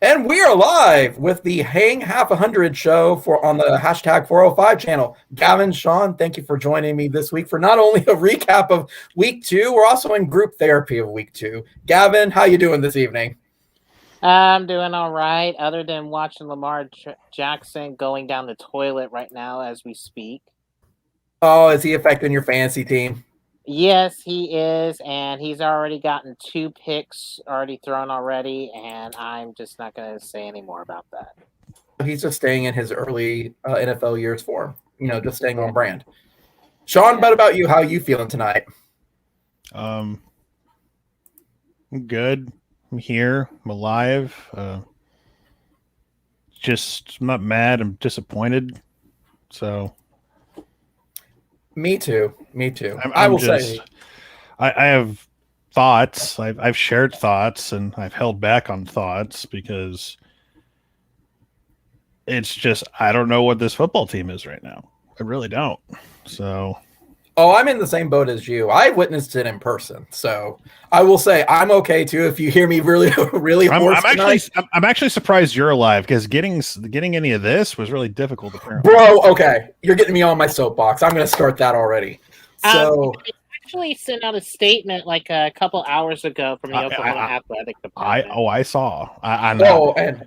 And we are live with the Hang Half 100 show on the Hashtag405 channel. Gavin, Sean, thank you for joining me this week for not only a recap of week 2, we're also in group therapy of week 2. Gavin, how you doing this evening? I'm doing all right, other than watching Lamar Jackson going down the toilet right now as we speak. Oh, is he affecting your fantasy team? Yes, he is, and he's already gotten 2 picks already thrown already, and I'm just not going to say any more about that. He's just staying in his early NFL years form, just staying on brand. Sean, what about you? How are you feeling tonight? I'm good. I'm here. I'm alive. Just I'm not mad. I'm disappointed. So. Me too. I will say I have thoughts. I've shared thoughts, and I've held back on thoughts because it's just I don't know what this football team is right now. I really don't. So. Oh, I'm in the same boat as you. I witnessed it in person, so I will say I'm okay too. If you hear me really I'm actually surprised you're alive because getting any of this was really difficult. Apparently, bro. Okay, you're getting me on my soapbox. I'm going to start that already. So, I actually sent out a statement like a couple hours ago from the Oklahoma Athletic Department. I saw. I know. And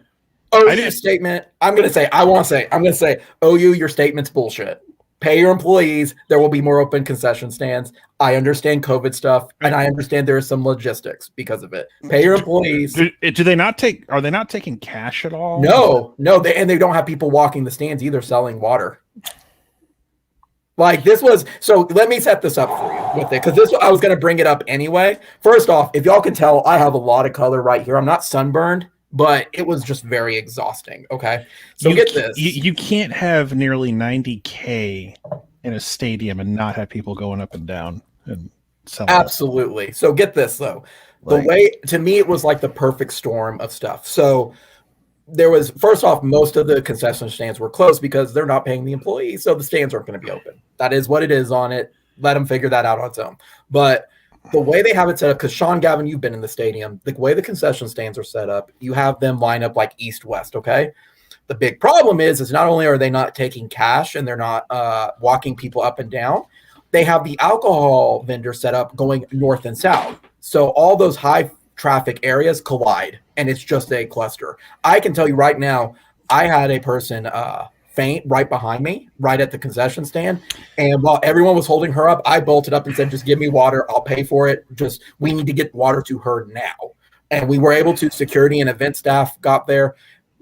OU statement. I'm going to say, OU, your statement's bullshit. Pay your employees. There will be more open concession stands. I understand COVID stuff, and I understand there is some logistics because of it. Pay your employees. Do they not take? Are they not taking cash at all? No. They don't have people walking the stands either, selling water. Like this was so. Let me set this up for you with it because I was going to bring it up anyway. First off, if y'all can tell, I have a lot of color right here. I'm not sunburned. But it was just very exhausting. Okay, so get this: you can't have nearly 90K in a stadium and not have people going up and down and selling. Absolutely. So get this though: the way to me it was like the perfect storm of stuff. So there was first off, most of the concession stands were closed because they're not paying the employees, so the stands aren't going to be open. That is what it is on it. Let them figure that out on its own. But the way they have it set up, because Sean, Gavin, you've been in the stadium, the way the concession stands are set up, you have them line up like east-west, okay? The big problem is not only are they not taking cash and they're not walking people up and down, they have the alcohol vendor set up going north and south. So all those high traffic areas collide, and it's just a cluster. I can tell you right now, I had a person faint right behind me, right at the concession stand. And while everyone was holding her up, I bolted up and said, just give me water. I'll pay for it. We need to get water to her now. And we were able to, security and event staff got there,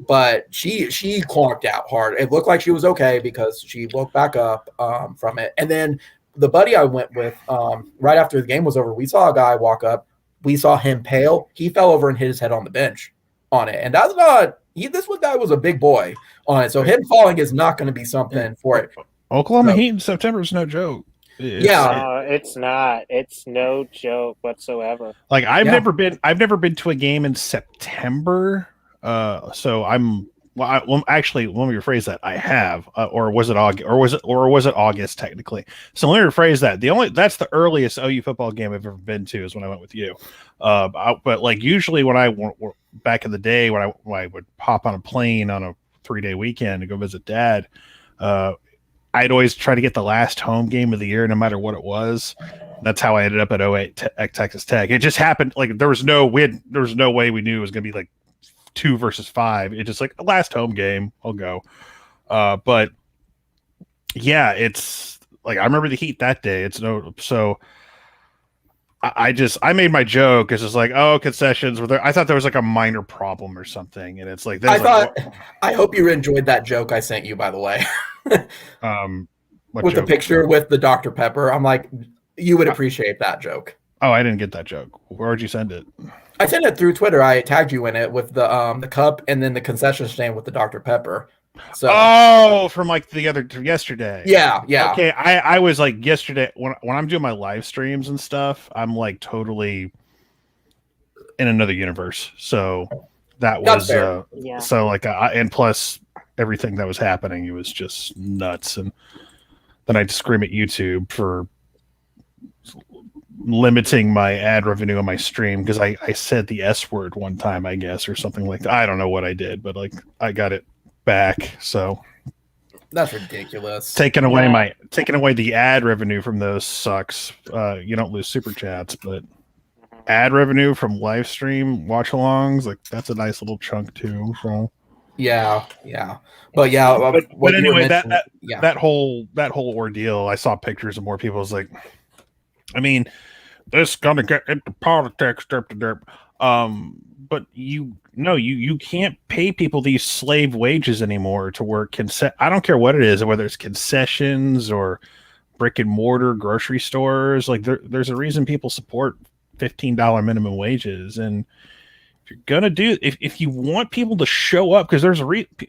but she clonked out hard. It looked like she was okay because she woke back up from it. And then the buddy I went with, right after the game was over, we saw a guy walk up. We saw him pale. He fell over and hit his head on the bench on it. And that's not, this guy was a big boy on it. So him falling is not going to be something for it. Oklahoma Heat in September is no joke. It's not. It's no joke whatsoever. Like I've never been to a game in September. So I'm actually, let me rephrase that. I have, or was it August, or was it August technically? So let me rephrase that. That's the earliest OU football game I've ever been to is when I went with you. But like usually when I back in the day when I would hop on a plane on a 3-day weekend to go visit Dad, I'd always try to get the last home game of the year, no matter what it was. That's how I ended up at 08 at Texas Tech. It just happened. Like there was no way we knew it was going to be like 2 versus 5. It's just like a last home game. I'll go. But yeah, it's like, I remember the Heat that day. So I made my joke. It's just like, oh, concessions were there. I thought there was like a minor problem or something. And it's like, I hope you enjoyed that joke I sent you, by the way. With the picture with the Dr. Pepper. I'm like, you would appreciate that joke. Oh, I didn't get that joke. Where'd you send it? I sent it through Twitter. I tagged you in it with the cup and then the concession stand with the Dr. Pepper. So from like yesterday. Yeah. Okay, I was like yesterday when I'm doing my live streams and stuff, I'm like totally in another universe. So that was so like and plus everything that was happening, it was just nuts. And then I'd scream at YouTube for limiting my ad revenue on my stream because I said the S word one time, I guess, or something like that. I don't know what I did, but like I got it back. So that's ridiculous. Taking away the ad revenue from those sucks. You don't lose super chats, but ad revenue from live stream watch alongs, like that's a nice little chunk too. So yeah. But anyway, that whole ordeal, I saw pictures of more people. It's like, I mean, this is gonna get into politics, derp. But you can't pay people these slave wages anymore to work. I don't care what it is, whether it's concessions or brick and mortar grocery stores. Like there's a reason people support $15 minimum wages, and if you're gonna if you want people to show up, because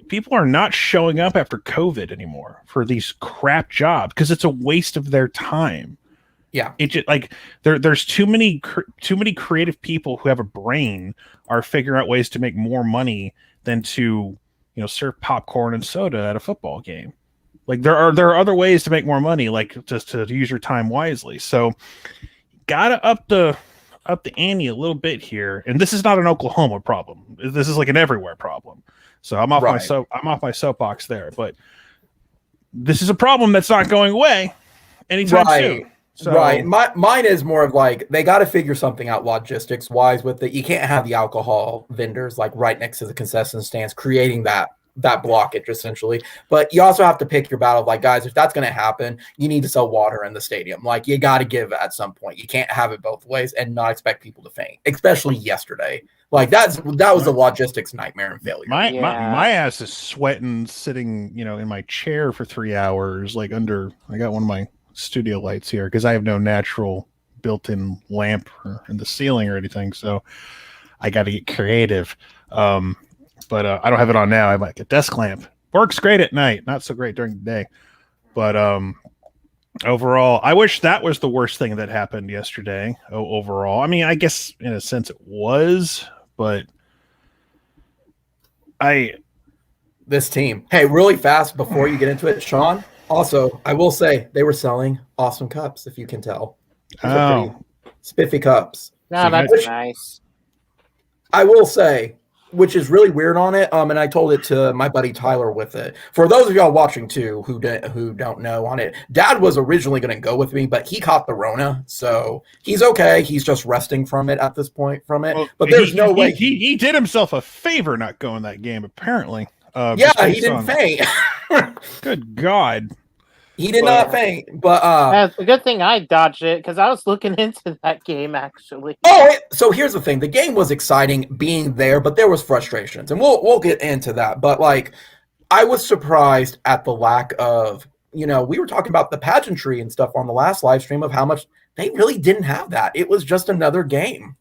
people are not showing up after COVID anymore for these crap jobs because it's a waste of their time. Yeah, it just like there's too many creative people who have a brain are figuring out ways to make more money than to serve popcorn and soda at a football game. Like there are other ways to make more money, like just to use your time wisely. So gotta up the ante a little bit here. And this is not an Oklahoma problem. This is like an everywhere problem. So I'm off my soapbox there. But this is a problem that's not going away anytime soon. So, right. Mine is more of like they got to figure something out logistics wise with it. You can't have the alcohol vendors like right next to the concession stands creating that blockage essentially. But you also have to pick your battle. Like, guys, if that's going to happen, you need to sell water in the stadium. Like, you got to give at some point. You can't have it both ways and not expect people to faint, especially yesterday. Like that was a logistics nightmare and failure. My ass is sweating sitting, in my chair for 3 hours. Like I got one of my studio lights here because I have no natural built-in lamp in the ceiling or anything, so I got to get creative. But I don't have it on now. I have like a desk lamp. Works great at night, not so great during the day. But overall, I wish that was the worst thing that happened yesterday. Overall, I mean, I guess in a sense it was, but this team. Hey, really fast before you get into it, Sean. Also, I will say they were selling awesome cups, if you can tell. Pretty spiffy cups. No, that's nice. I will say, which is really weird on it, and I told it to my buddy Tyler with it. For those of y'all watching too who don't know on it, Dad was originally going to go with me, but he caught the Rona, so he's okay. He's just resting from it at this point Well, but there's no way he did himself a favor not going that game, apparently. He didn't faint. Good God. He did not faint, but that's a good thing I dodged it because I was looking into that game actually. So here's the thing: the game was exciting being there, but there was frustrations, and we'll get into that. But like, I was surprised at the lack of, we were talking about the pageantry and stuff on the last live stream of how much they really didn't have that. It was just another game.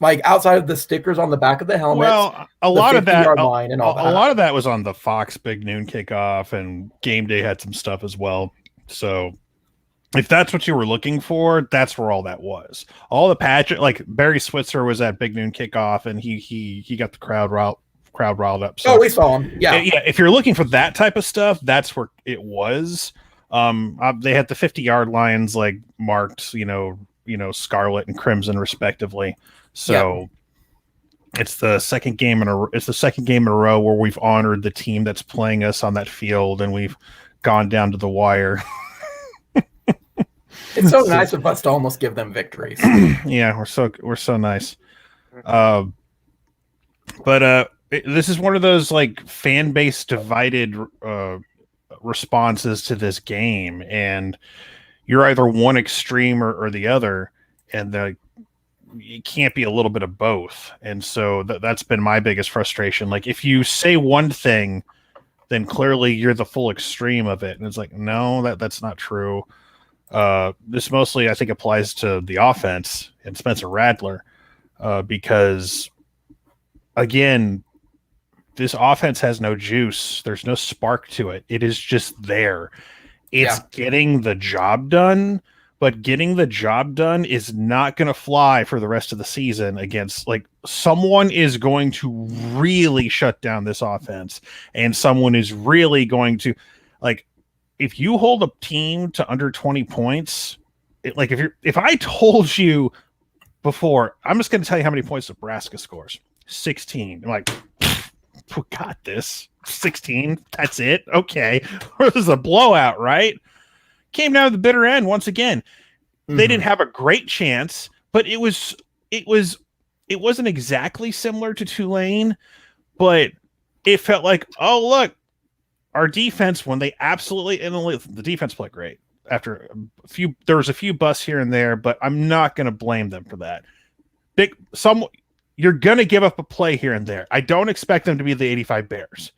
Like outside of the stickers on the back of the helmet, a lot of that was on the Fox Big Noon kickoff, and Game Day had some stuff as well. So, if that's what you were looking for, that's where all that was. All the pageant, like Barry Switzer was at Big Noon kickoff, and he got the crowd riled up. So, we saw him. Yeah. If you're looking for that type of stuff, that's where it was. They had the 50-yard lines like marked, scarlet and crimson respectively. So it's the second game in a row where we've honored the team that's playing us on that field, and we've gone down to the wire. It's so nice of us to almost give them victories. Yeah, we're so nice. But this is one of those like fan base divided responses to this game, and you're either one extreme or the other, and it can't be a little bit of both. And so that's been my biggest frustration. Like if you say one thing, then clearly you're the full extreme of it. And it's like, no, that's not true. This mostly I think applies to the offense and Spencer Rattler, because again, this offense has no juice. There's no spark to it. It is just there. It's getting the job done, but getting the job done is not going to fly for the rest of the season against, like, someone is going to really shut down this offense, and someone is really going to, like, if you hold a team to under 20 points, if I told you before, I'm just going to tell you how many points Nebraska scores. 16. I'm like, we got this. 16. That's it. Okay. This is a blowout, right? Came down to the bitter end once again. They didn't have a great chance, but it wasn't exactly similar to Tulane, but it felt like, oh, look, our defense, when they absolutely, and the defense played great. After there was a few busts here and there, but I'm not going to blame them for that. You're going to give up a play here and there. I don't expect them to be the 85 Bears.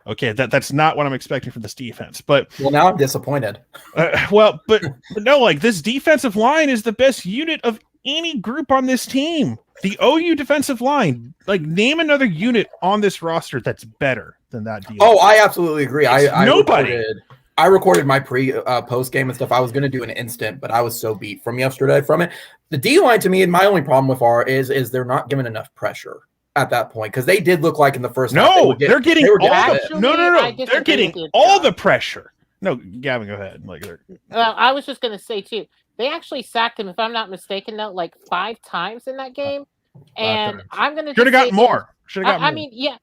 Okay, that's not what I'm expecting from this defense. But now I'm disappointed. but no, like this defensive line is the best unit of any group on this team. The OU defensive line, like name another unit on this roster that's better than that defense. Oh, I absolutely agree. Nobody. I recorded my post game and stuff. I was going to do an instant, but I was so beat from yesterday from it. The D line to me, and my only problem with is they're not giving enough pressure at that point, because they did look like in the first half they're getting they're getting all the pressure. No, Gavin, go ahead. I was just going to say too, they actually sacked him, if I'm not mistaken, though, like 5 times in that game. And I'm going to should have got more. I mean, yeah.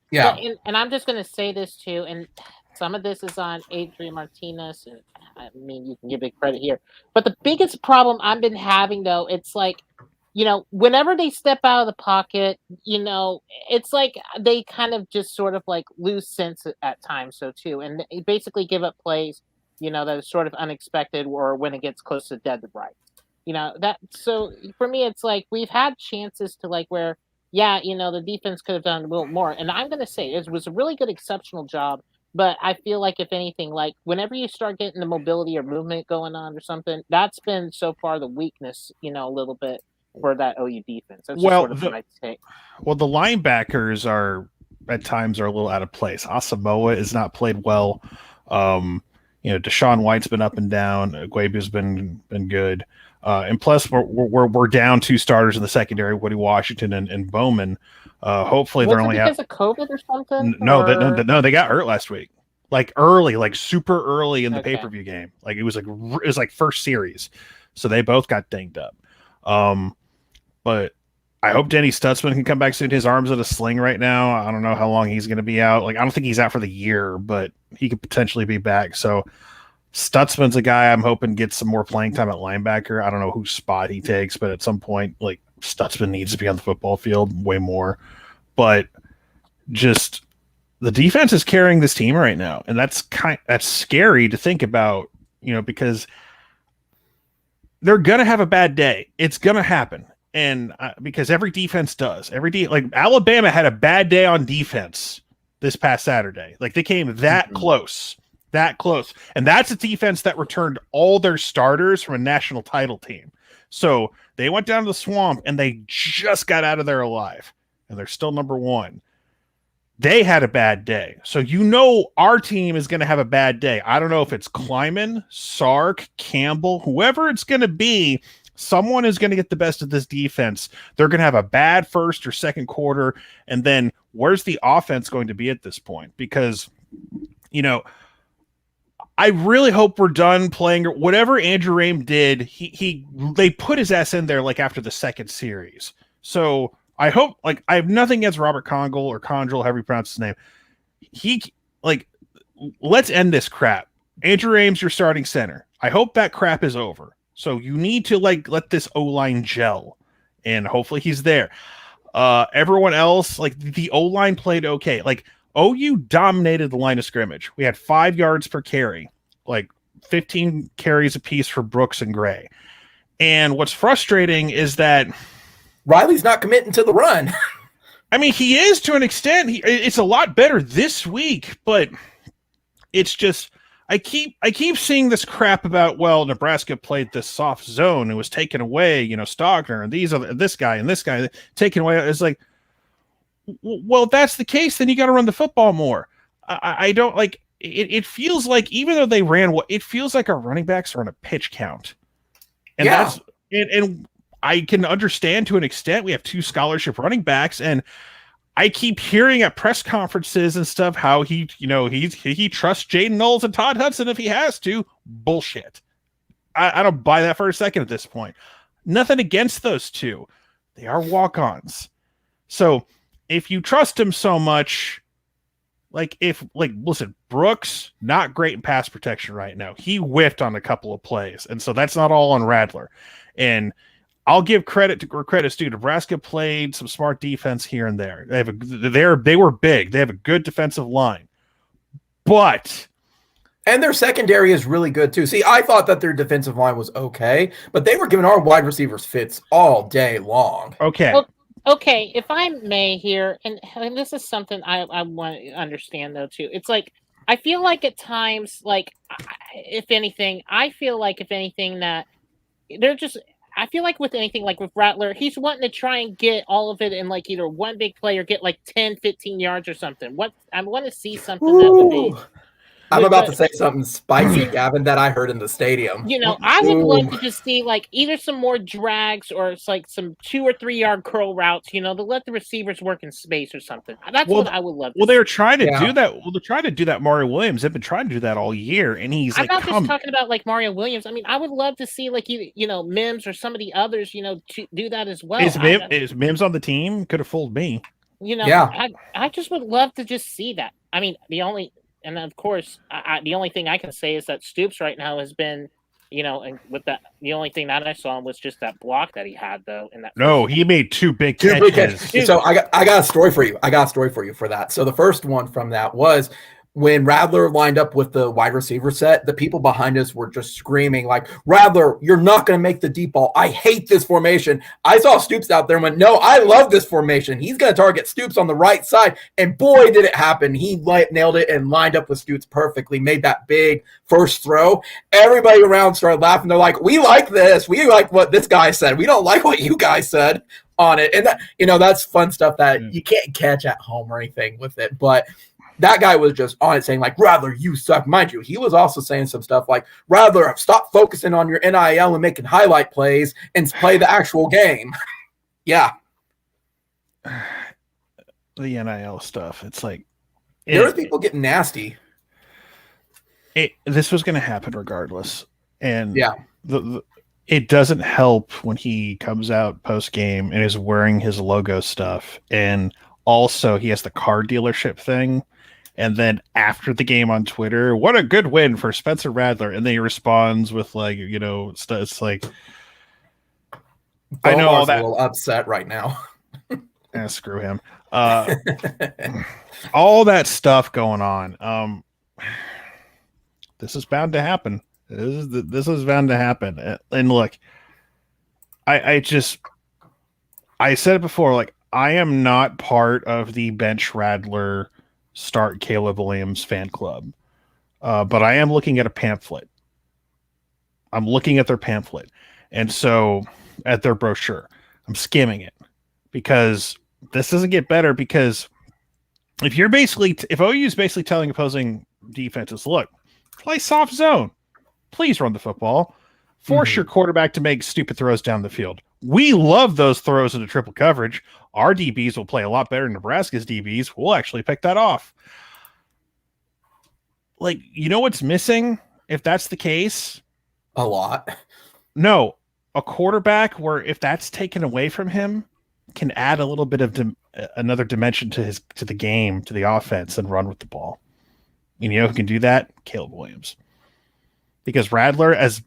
And I'm just going to say this too, and some of this is on Adrian Martinez, and I mean, you can give big credit here. But the biggest problem I've been having, though, it's like, whenever they step out of the pocket, it's like they kind of just sort of like lose sense at times, so too. And they basically give up plays, that are sort of unexpected, or when it gets close to dead to right. So for me, it's like we've had chances to like where, the defense could have done a little more. And I'm going to say it was a really good, exceptional job. But I feel like, if anything, like whenever you start getting the mobility or movement going on or something, that's been so far the weakness, a little bit for that OU defense. That's sort of my take. Well, the linebackers are at times a little out of place. Asamoah has not played well. Deshaun White's been up and down. Guebu's been good. And plus, we're down 2 starters in the secondary, Woody Washington and Bowman. Hopefully, they're only because of COVID or something. No, they got hurt last week, like early, like super early in the pay-per-view game. Like it was like first series, so they both got dinged up. But I hope Denny Stutzman can come back soon. His arm's in a sling right now. I don't know how long he's going to be out. Like I don't think he's out for the year, but he could potentially be back. So Stutzman's a guy I'm hoping gets some more playing time at linebacker. I don't know whose spot he takes, but at some point, like Stutzman needs to be on the football field way more. But just the defense is carrying this team right now, and that's scary to think about, because they're gonna have a bad day. It's gonna happen, and because every defense does. Like Alabama had a bad day on defense this past Saturday. Like they came that close. And that's a defense that returned all their starters from a national title team. So they went down to the swamp and they just got out of there alive. And they're still number 1. They had a bad day. So our team is going to have a bad day. I don't know if it's Kleiman, Sark, Campbell, whoever it's going to be. Someone is going to get the best of this defense. They're going to have a bad first or second quarter. And then where's the offense going to be at this point? Because, I really hope we're done playing whatever Andrew Rame did. They put his ass in there like after the second series. So I hope, like, I have nothing against Robert Congle or Condrel, however you pronounce his name. Let's end this crap. Andrew Rame's your starting center. I hope that crap is over. So you need to let this O-line gel, and hopefully he's there. Everyone else, like the O-line played okay. Like OU dominated the line of scrimmage. We had 5 yards per carry, like 15 carries apiece for Brooks and Gray. And what's frustrating is that Riley's not committing to the run. I mean, he is to an extent. It's a lot better this week, but it's just I keep seeing this crap about, Nebraska played this soft zone and was taken away, Stogner and this guy taken away. It's like, well, if that's the case, then you got to run the football more. I don't like it. It feels like, even though they ran, it feels like our running backs are on a pitch count, and and I can understand to an extent. We have 2 scholarship running backs, and I keep hearing at press conferences and stuff how he trusts Jaden Knowles and Todd Hudson if he has to. Bullshit. I don't buy that for a second at this point. Nothing against those two. They are walk-ons. So if you trust him so much, listen, Brooks, not great in pass protection right now. He whiffed on a couple of plays. And so that's not all on Radler. And I'll give credit where credit's due. Nebraska played some smart defense here and there. They were big. They have a good defensive line. And their secondary is really good too. See, I thought that their defensive line was okay, but they were giving our wide receivers fits all day long. Okay, if I may here, and this is something I want to understand though too. It's like I feel like at times, if anything that they're just. I feel like with anything like with Rattler, he's wanting to try and get all of it in like either one big play or get like 10, 15 yards or something. I want to see something that would be. I'm about to say something spicy, Gavin, that I heard in the stadium. I would love to just see like either some more drags or it's like some 2 or 3 yard curl routes, to let the receivers work in space or something. That's what I would love to see. They were trying to do that. Well, they're trying to do that. Mario Williams, they've been trying to do that all year. And I'm not just talking about like Mario Williams. I mean, I would love to see like, Mims or some of the others, to do that as well. Is Mims on the team? Could have fooled me. I just would love to just see that. I mean, and of course, the only thing I can say is that Stoops right now has been, and with that, the only thing that I saw was just that block that he had though. He made 2 big catches. So I got a story for you. For that. So the first one from that was when Radler lined up with the wide receiver set, the people behind us were just screaming like, Radler, you're not going to make the deep ball. I hate this formation. I saw Stoops out there and went, no, I love this formation. He's going to target Stoops on the right side. And boy, did it happen. He nailed it and lined up with Stoops perfectly, made that big first throw. Everybody around started laughing. They're like, we like this. We like what this guy said. We don't like what you guys said on it. And that, that's fun stuff that you can't catch at home or anything with it. But that guy was just on it saying like, Radler, you suck. Mind you, he was also saying some stuff like, Radler, stop focusing on your NIL and making highlight plays and play the actual game. Yeah. The NIL stuff. It's like. There were people getting nasty. This was going to happen regardless. And yeah, it doesn't help when he comes out post game and is wearing his logo stuff. And also he has the car dealership thing. And then after the game on Twitter, what a good win for Spencer Radler. And then he responds with like, it's like, I know all that. A little upset right now. Screw him. All that stuff going on. This is bound to happen. This is bound to happen. And look, I said it before, like, I am not part of the bench Radler start Caleb Williams fan club. But I am looking at a pamphlet. I'm looking at their pamphlet. And so at their brochure, I'm skimming it because this doesn't get better, because if OU is basically telling opposing defenses, look, play soft zone, please run the football, force your quarterback to make stupid throws down the field. We love those throws into triple coverage. Our DBs will play a lot better than Nebraska's DBs. We'll actually pick that off. Like, what's missing if that's the case? A lot. No, a quarterback where if that's taken away from him can add a little bit of another dimension to the game, to the offense, and run with the ball. And who can do that? Caleb Williams. Because Radler, as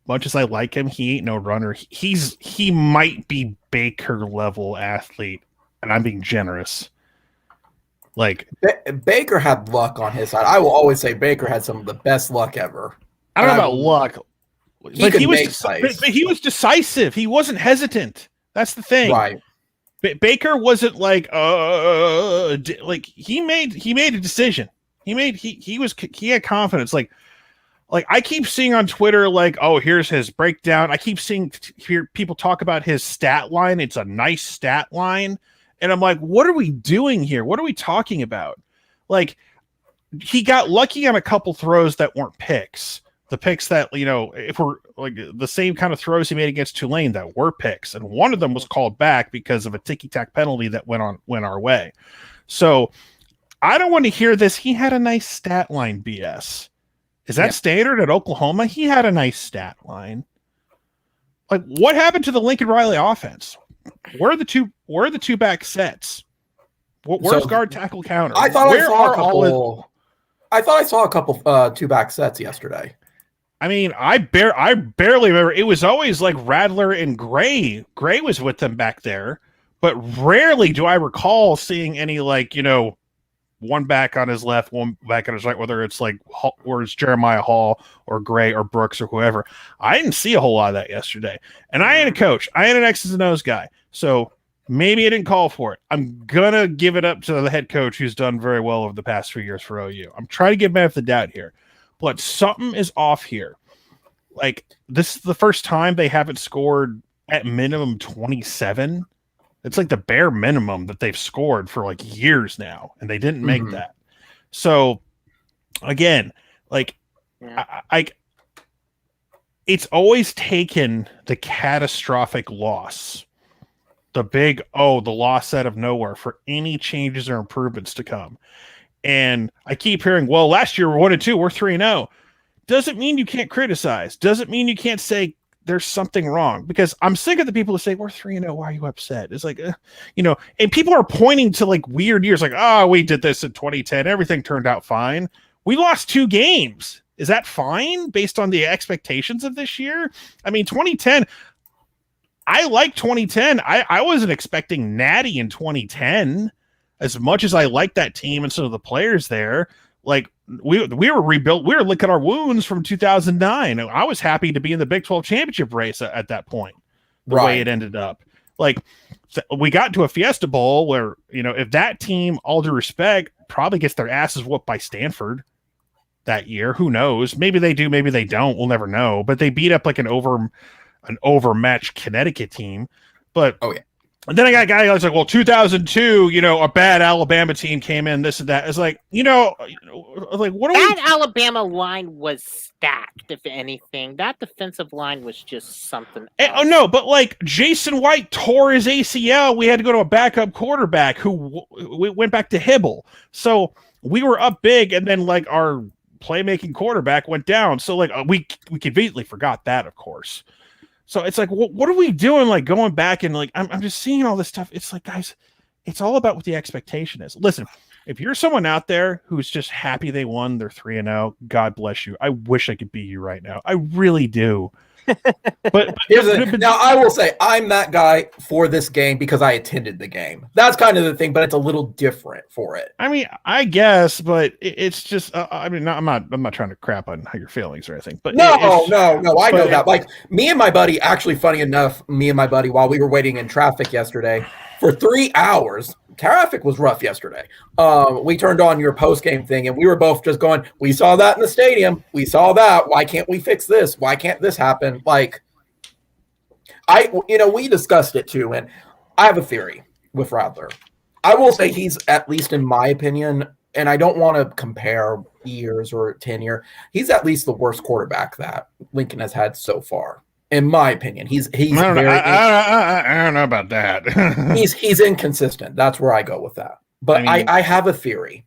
much as I like him, he ain't no runner. He might be Baker level athlete, and I'm being generous. Like Baker had luck on his side. I will always say Baker had some of the best luck ever. I don't know about luck, but he was decisive. He wasn't hesitant. That's the thing. Right. Baker wasn't like he made a decision. He had confidence. Like I keep seeing on Twitter, like, oh, here's his breakdown. I keep hear people talk about his stat line. It's a nice stat line. And I'm like, what are we doing here? What are we talking about? Like, he got lucky on a couple throws that weren't picks. The picks that, if we're like the same kind of throws he made against Tulane that were picks. And one of them was called back because of a ticky-tack penalty that went our way. So I don't want to hear this. He had a nice stat line BS. Is that standard at Oklahoma? He had a nice stat line. Like, what happened to the Lincoln Riley offense? Where are the two back sets? Where's guard tackle counter? I thought I saw a couple two back sets yesterday. I mean, I barely remember. It was always like Radler and Gray. Gray was with them back there, but rarely do I recall seeing any, like, you know, one back on his left, one back on his right, whether it's like, or it's Jeremiah Hall or Gray or Brooks or whoever. I didn't see a whole lot of that yesterday. And I ain't a coach. I ain't an X's and O's guy. So maybe I didn't call for it. I'm going to give it up to the head coach who's done very well over the past 3 years for OU. I'm trying to give benefit of the doubt here. But something is off here. Like, this is the first time they haven't scored at minimum 27. It's like the bare minimum that they've scored for like years now, and they didn't make that. So, again, like, it's always taken the catastrophic loss, the big, the loss out of nowhere for any changes or improvements to come. And I keep hearing, well, last year we're 1-2, we're 3-0. Doesn't mean you can't criticize. Doesn't mean you can't say there's something wrong. Because I'm sick of the people who say, we're 3-0, why are you upset? It's like, you know, and people are pointing to like weird years, like, oh, we did this in 2010. Everything turned out fine. We lost 2 games. Is that fine based on the expectations of this year? I mean, 2010, I like 2010. I wasn't expecting Natty in 2010. As much as I like that team and some of the players there, like we were rebuilt. We were licking our wounds from 2009. I was happy to be in the Big 12 championship race at that point, the way it ended up. Like, we got to a Fiesta Bowl where, you know, if that team, all due respect, probably gets their asses whooped by Stanford that year, who knows? Maybe they do, maybe they don't. We'll never know. But they beat up like an overmatched Connecticut team. But and then I got a guy who's like, well, 2002, you know, a bad Alabama team came in, this and that. It's like, you know, like, what are that Alabama line was stacked, if anything. That defensive line was just something else. Oh, no, but like Jason White tore his ACL. We had to go to a backup quarterback who went back to Hibble. So we were up big, and then like our playmaking quarterback went down. So like we conveniently forgot that, of course. So it's like, what are we doing? Like, going back and like, I'm just seeing all this stuff. It's like, guys, it's all about what the expectation is. Listen, if you're someone out there who's just happy they won, they're 3-0, God bless you. I wish I could be you right now. I really do. But now I will say I'm that guy for this game because I attended the game. That's kind of the thing, but it's a little different for it. I mean, I guess, but it's just. I mean, I'm not trying to crap on how your feelings or anything. But no. I know that. Like, me and my buddy, actually, funny enough, while we were waiting in traffic yesterday for 3 hours. Traffic was rough yesterday. We turned on your post-game thing, and we were both just going, we saw that in the stadium. We saw that. Why can't we fix this? Why can't this happen? Like, we discussed it too, and I have a theory with Radler. I will say he's, at least in my opinion, and I don't want to compare years or tenure, he's at least the worst quarterback that Lincoln has had so far. In my opinion, he's I don't know about that. he's inconsistent. That's where I go with that. But I have a theory.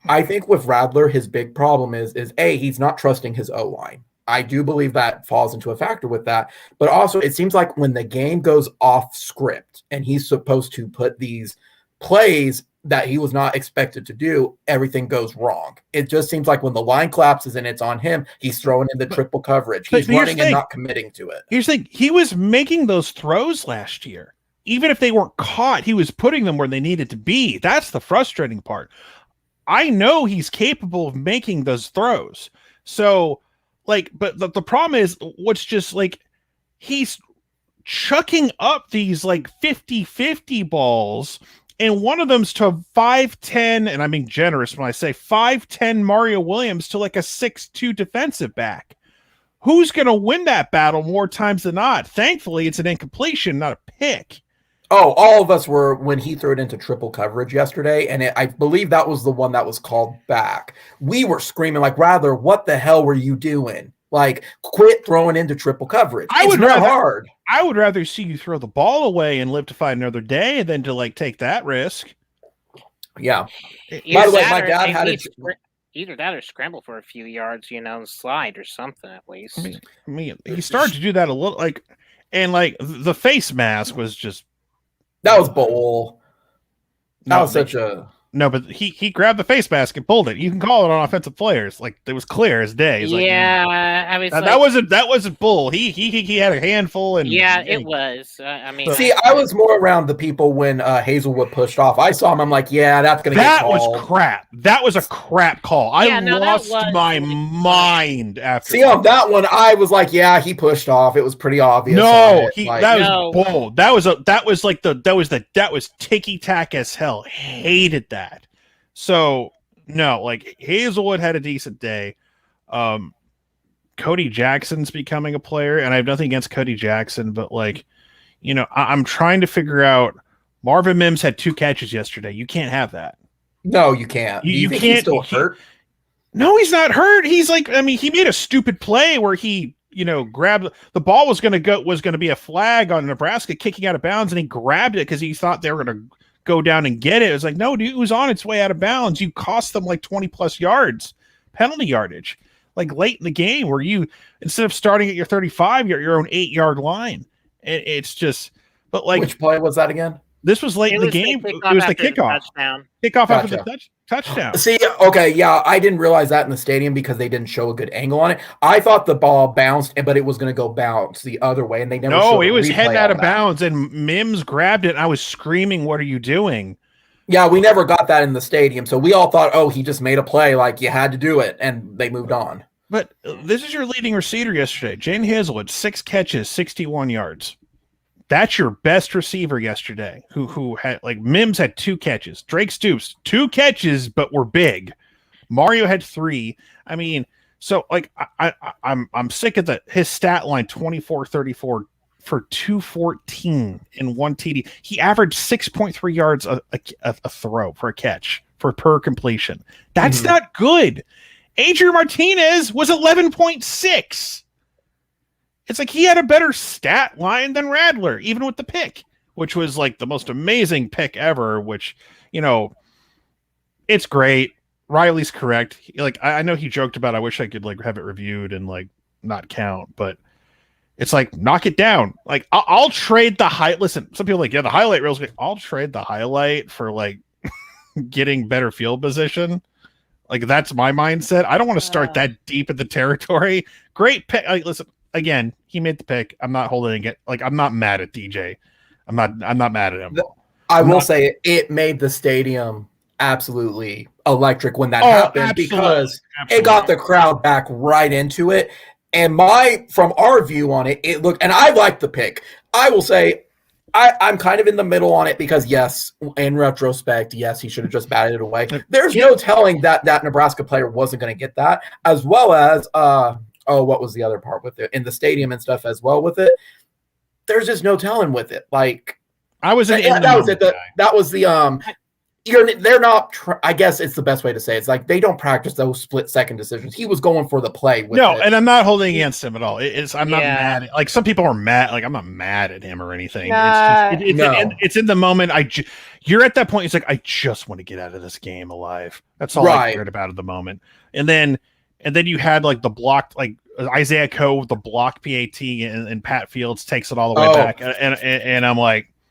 I think with Radler, his big problem is he's not trusting his O-line. I do believe that falls into a factor with that. But also, it seems like when the game goes off script and he's supposed to put these plays that he was not expected to do, everything goes wrong. It just seems like when the line collapses and it's on him, he's throwing in the triple coverage. He's running and not committing to it. Here's the thing. He was making those throws last year. Even if they weren't caught, he was putting them where they needed to be. That's the frustrating part. I know he's capable of making those throws. So, like, but the problem is what's just like, he's chucking up these like 50-50 balls, and one of them's to 5'10", and I mean generous when I say 5'10" Mario Williams to like a 6'2" defensive back. Who's going to win that battle more times than not? Thankfully, it's an incompletion, not a pick. Oh, all of us were when he threw it into triple coverage yesterday, and I believe that was the one that was called back. We were screaming like, "Rather, what the hell were you doing? Like, quit throwing into triple coverage. It's not hard." I would rather see you throw the ball away and live to fight another day than to like take that risk. Yeah. By the way, my dad had either that or scramble for a few yards, slide or something at least. I mean, he started to do that a little, and the face mask was just that was bull. That was such a. No, but he grabbed the face mask and pulled it. You can call it on offensive players. It was clear as day. It's I mean, that wasn't bull. He had a handful and it was. See, I was more around the people when Hazelwood pushed off. I saw him. I'm like, yeah, that's gonna. That was crap. That was a crap call. I lost my mind after. See, on that one, I was like, yeah, he pushed off. It was pretty obvious. No, that was bull. That was ticky tack as hell. Hated that. So no, Hazelwood had a decent day. Cody Jackson's becoming a player, and I have nothing against Cody Jackson, but I'm trying to figure out. Marvin Mims had 2 catches yesterday. You can't have that. No, you can't. You can't. He's still hurt? No, he's not hurt. He's he made a stupid play where he grabbed the ball was going to be a flag on Nebraska kicking out of bounds, and he grabbed it because he thought they were going to go down and get it. It was like, no, dude, it was on its way out of bounds. You cost them 20 plus yards, penalty yardage, late in the game where you, instead of starting at your 35, you're at your own 8-yard line. It's just, but which play was that again? This was late in the game. It was the kickoff. Kickoff after the touchdown. See, okay, yeah, I didn't realize that in the stadium because they didn't show a good angle on it. I thought the ball bounced, but it was going to go bounce the other way, and they never. No, it was heading out of bounds, and Mims grabbed it. And I was screaming, "What are you doing?" Yeah, we never got that in the stadium, so we all thought, "Oh, he just made a play, you had to do it," and they moved on. But this is your leading receiver yesterday, Jane Hazelwood, 6 catches, 61 yards. That's your best receiver yesterday. Who had Mims had 2 catches. Drake Stoops 2 catches, but were big. Mario had 3. I mean, so I'm sick of his stat line 24-34 for 214 in 1 TD. He averaged 6.3 yards a throw for a catch per completion. That's not good. Adrian Martinez was 11.6. It's he had a better stat line than Radler, even with the pick, which was the most amazing pick ever, which, it's great. Riley's correct. I know he joked about, I wish I could have it reviewed and not count, but it's knock it down. I'll trade the listen, some people the highlight reels. I'll trade the highlight for getting better field position. That's my mindset. I don't want to start that deep in the territory. Great pick. Listen, again, he made the pick. I'm not holding it. I'm not mad at DJ. I'm not mad at him. I will say it made the stadium absolutely electric when that happened because it got the crowd back right into it. And from our view on it, it looked, and I liked the pick. I will say I'm kind of in the middle on it because yes, in retrospect, yes, he should have just batted it away. There's no telling that Nebraska player wasn't going to get that, as well as what was the other part with it in the stadium and stuff as well with it? There's just no telling with it. I was in that was it. That was the they're not. I guess it's the best way to say it. It's they don't practice those split-second decisions. He was going for the play. And I'm not holding against him at all. I'm not mad. Some people are mad. I'm not mad at him or anything. It's in the moment. You're at that point. It's I just want to get out of this game alive. That's all I cared about at the moment. And then you had the blocked Isaiah Coe with the blocked PAT and Pat Fields takes it all the way back. And I'm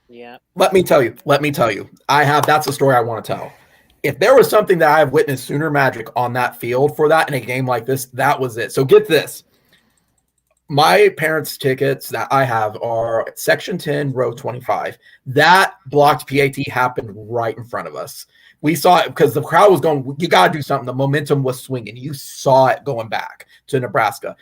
yeah. Let me tell you. That's a story I want to tell. If there was something that I've witnessed Sooner Magic on that field for that in a game like this, that was it. So get this. My parents' tickets that I have are section 10, row 25. That blocked PAT happened right in front of us. We saw it because the crowd was going, you got to do something. The momentum was swinging. You saw it going back to Nebraska.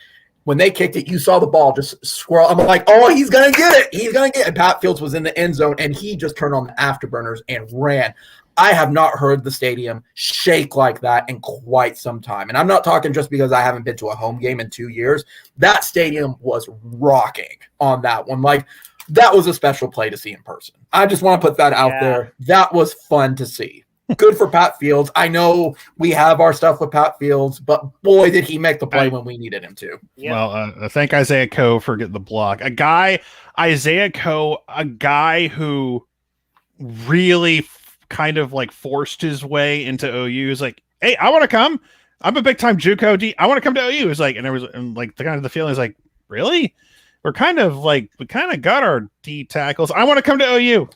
When they kicked it, you saw the ball just swirl. I'm like, oh, he's going to get it. He's going to get it. And Pat Fields was in the end zone, and he just turned on the afterburners and ran. I have not heard the stadium shake like that in quite some time. And I'm not talking just because I haven't been to a home game in 2 years. That stadium was rocking on that one. That was a special play to see in person. I just want to put that out there. That was fun to see. Good for Pat Fields. I know we have our stuff with Pat Fields, but boy, did he make the play when we needed him to. Yep. Well, thank Isaiah Coe for getting the block. Isaiah Coe, a guy who really kind of forced his way into OU. Is hey, I want to come. I'm a big time JUCO. I want to come to OU. It's like, and there was like the kind of the feeling is like, really? We kind of got our D tackles. I want to come to OU.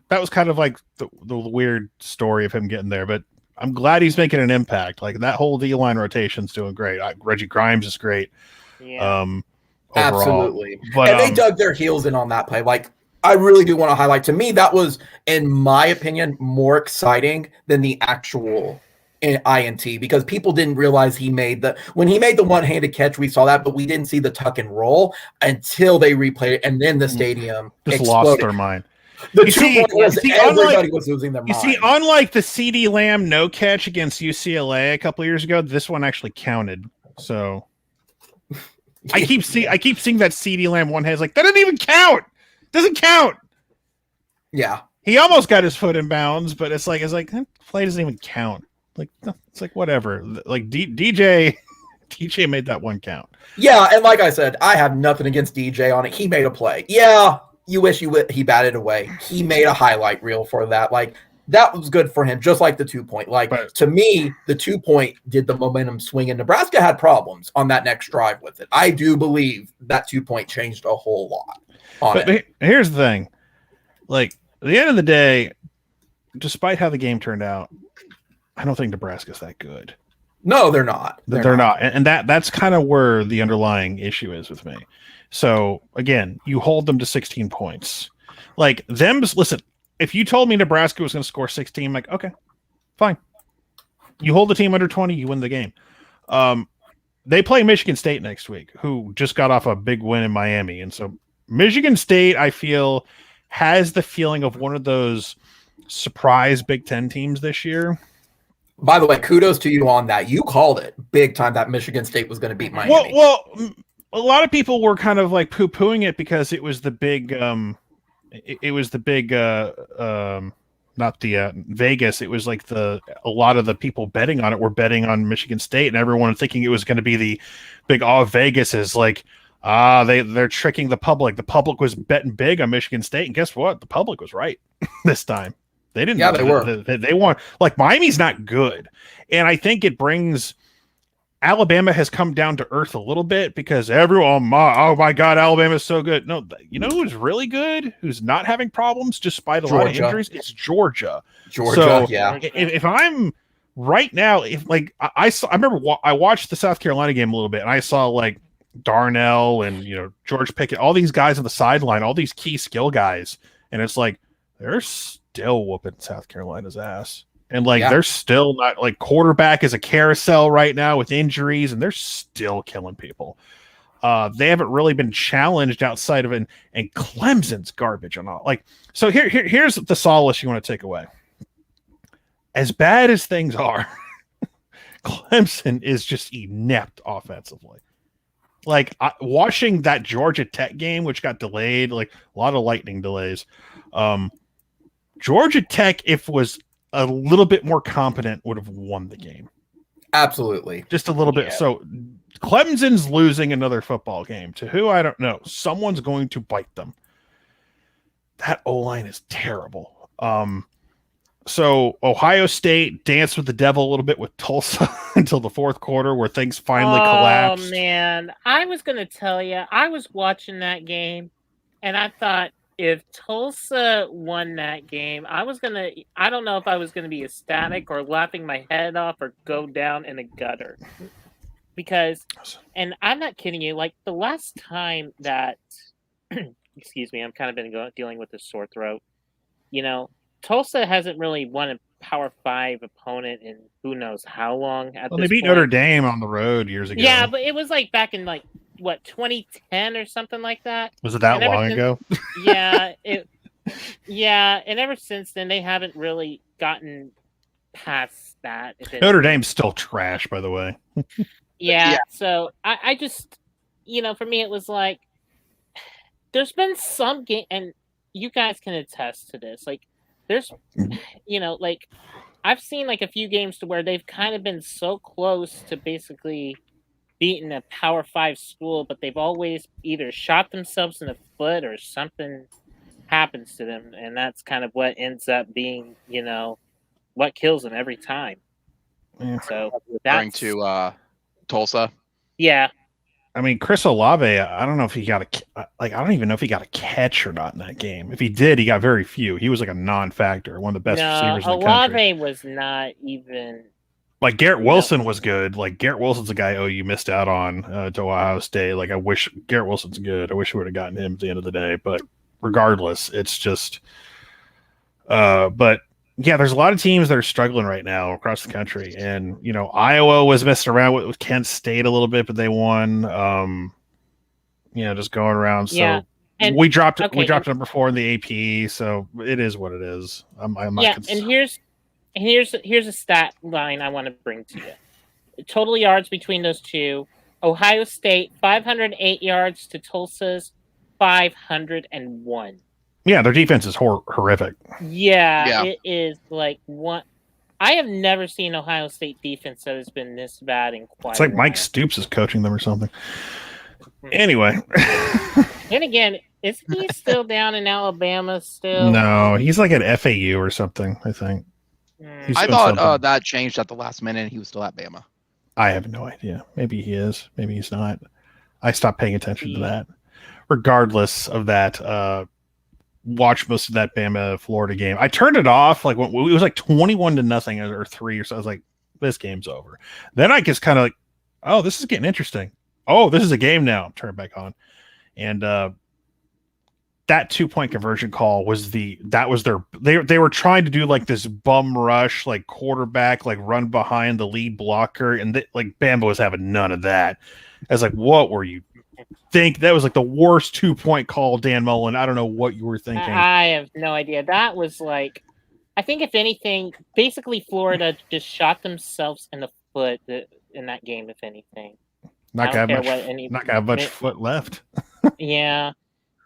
That was kind of like the weird story of him getting there, but I'm glad he's making an impact. Like that whole D line rotation's doing great. Reggie Grimes is great. Yeah. Absolutely. But, and they dug their heels in on that play. Like, I really do want to highlight, to me, that was, in my opinion, more exciting than the actual INT, because people didn't realize when he made the one-handed catch, we saw that, but we didn't see the tuck and roll until they replayed it, and then the stadium just exploded. Lost their mind. Everybody was losing their mind. You see, unlike the CeeDee Lamb no catch against UCLA a couple of years ago, this one actually counted. So I keep seeing that CeeDee Lamb one head like that doesn't even count. Doesn't count. Yeah, he almost got his foot in bounds, but it's like that play doesn't even count. Like it's like whatever. Like DJ made that one count. Yeah, and like I said, I have nothing against DJ on it. He made a play. Yeah, you wish he batted away. He made a highlight reel for that. Like, that was good for him, just like the 2-point. Like, to me, the 2-point did the momentum swing, and Nebraska had problems on that next drive with it. I do believe that 2-point changed a whole lot on it. But here's the thing. Like, at the end of the day, despite how the game turned out, I don't think Nebraska's that good. No, they're not. They're not. And that's kind of where the underlying issue is with me. So, again, you hold them to 16 points. Like, listen, if you told me Nebraska was going to score 16, I'm like, okay, fine. You hold the team under 20, you win the game. They play Michigan State next week, who just got off a big win in Miami. And so Michigan State, I feel, has the feeling of one of those surprise Big Ten teams this year. By the way, kudos to you on that. You called it big time that Michigan State was going to beat Miami. Well, a lot of people were kind of like poo-pooing it because it was the big not the Vegas. It was like a lot of the people betting on it were betting on Michigan State, and everyone thinking it was going to be the big Vegas is like, they're tricking the public. The public was betting big on Michigan State, and guess what? The public was right this time. They didn't. Yeah, they were. They want, like, Miami's not good, and I think it brings Alabama has come down to earth a little bit because everyone, oh my God, Alabama's so good. No, you know who's really good, who's not having problems despite a lot of injuries? It's Georgia. So, yeah. If I'm right now, if like I remember I watched the South Carolina game a little bit, and I saw like Darnell and George Pickett, all these guys on the sideline, all these key skill guys, and it's like they're still whooping South Carolina's ass. And they're still not, like, quarterback is a carousel right now with injuries, and they're still killing people. They haven't really been challenged outside of it, and Clemson's garbage and all. Like, so here's the solace you want to take away. As bad as things are, Clemson is just inept offensively. Like, watching that Georgia Tech game, which got delayed, like a lot of lightning delays. Georgia Tech, if was a little bit more competent, would have won the game. Absolutely. Just a little bit. So Clemson's losing another football game to who? I don't know. Someone's going to bite them. That O-line is terrible. So Ohio State danced with the devil a little bit with Tulsa until the fourth quarter where things finally collapsed. Oh, man. I was going to tell you, I was watching that game, and I thought, if Tulsa won that game, I don't know if I was going to be ecstatic or laughing my head off or go down in a gutter. Because, and I'm not kidding you, like the last time that, excuse me, I'm kind of been dealing with a sore throat. Tulsa hasn't really won a Power 5 opponent in who knows how long. They beat Notre Dame on the road years ago. Yeah, but it was like back in 2010 or something like that. Was it that long ago? Yeah, and ever since then they haven't really gotten past that. Notre Dame's still trash, by the way. Yeah. So I just, for me it was like there's been some game, and you guys can attest to this. Like there's, like I've seen like a few games to where they've kind of been so close to basically beating a Power 5 school, but they've always either shot themselves in the foot or something happens to them, and that's kind of what ends up being, what kills them every time. So referring to Tulsa. Yeah. I mean, Chris Olave, I don't know if he got I don't even know if he got a catch or not in that game. If he did, he got very few. He was like a non-factor, one of the best receivers in the country. Olave was not even. Like Garrett Wilson was good. Like Garrett Wilson's a guy you missed out on to Ohio State. Like I wish Garrett Wilson's good. I wish we would have gotten him at the end of the day. But regardless, it's just. But yeah, there's a lot of teams that are struggling right now across the country, and Iowa was messing around with Kent State a little bit, but they won. Just going around. So and we dropped number 4 in the AP. So it is what it is. I'm not and here's a stat line I want to bring to you. Total yards between those two: Ohio State 508 yards to Tulsa's 501. Yeah, their defense is horrific. Yeah, it is like one. I have never seen Ohio State defense that has been this bad in quite. It's like Mike Stoops is coaching them or something. Anyway. And again, is he still down in Alabama still? No, he's like at FAU or something, I think. I thought that changed at the last minute and he was still at Bama. I have no idea. Maybe he is. Maybe he's not. I stopped paying attention to that. Regardless of that, watched most of that Bama Florida game. I turned it off like when it was like 21-0 or 3 or so. I was like, this game's over. Then I just kind of like, oh, this is getting interesting. Oh, this is a game now. Turn it back on. And that 2-point conversion call was they were trying to do like this bum rush, like quarterback, like run behind the lead blocker. And like Bama was having none of that. I was like, what were you think? That was like the worst 2-point call, Dan Mullen. I don't know what you were thinking. I have no idea. That was like, I think if anything, basically Florida just shot themselves in the foot in that game, if anything. Not got much foot left. Yeah.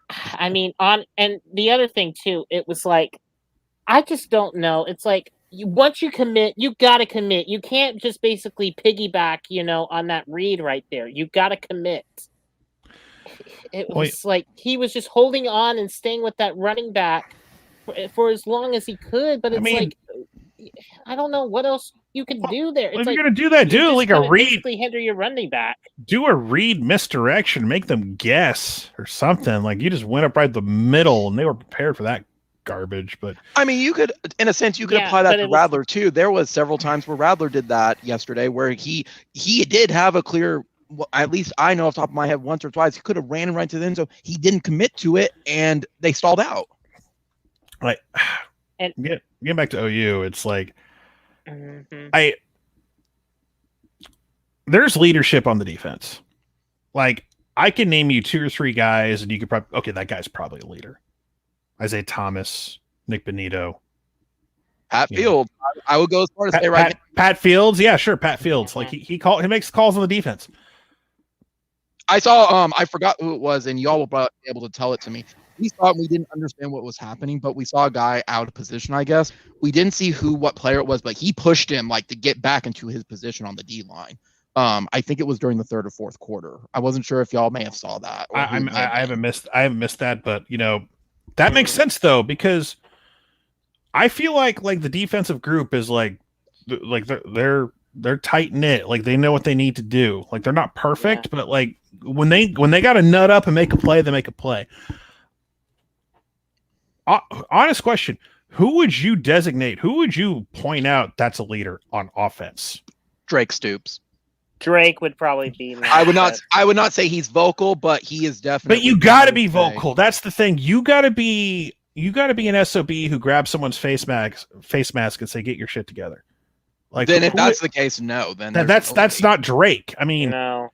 I mean, and the other thing too, it was like, I just don't know. It's like, once you commit, you got to commit. You can't just basically piggyback, on that read right there. You got to commit. It was like he was just holding on and staying with that running back for as long as he could. But like, I don't know what else you can do there. If you're going to do that, do like a read. Basically hinder your running back. Do a read misdirection. Make them guess or something. Like you just went up right the middle and they were prepared for that garbage. But I mean, you could, in a sense, apply that to Radler too. There was several times where Radler did that yesterday where he did have a clear, at least I know off the top of my head once or twice, he could have ran right to the end zone. He didn't commit to it and they stalled out. Like, and getting back to OU, it's like, there's leadership on the defense. Like, I can name you 2 or 3 guys and you could probably, okay, that guy's probably a leader. Isaiah Thomas, Nick Benito. Pat Fields. I would go as far as say right now. Pat Fields, yeah, sure, Pat Fields. Like he makes calls on the defense. I saw I forgot who it was, and y'all will be able to tell it to me. We thought we didn't understand what was happening, but we saw a guy out of position, I guess. We didn't see what player it was, but he pushed him like to get back into his position on the D line. I think it was during the 3rd or 4th quarter. I wasn't sure if y'all may have saw that. I haven't missed that, but that makes sense though, because I feel like the defensive group is like they're tight knit. Like they know what they need to do. Like they're not perfect, but like when they got to nut up and make a play, they make a play. Honest question: who would you designate? Who would you point out that's a leader on offense? Drake Stoops. Drake would probably be. I would not say he's vocal, but he is definitely. But you got to be vocal. That's the thing. You got to be an SOB who grabs someone's face mask and say, "Get your shit together." Like then, if that's the case, no. Then that's not Drake. I mean, no.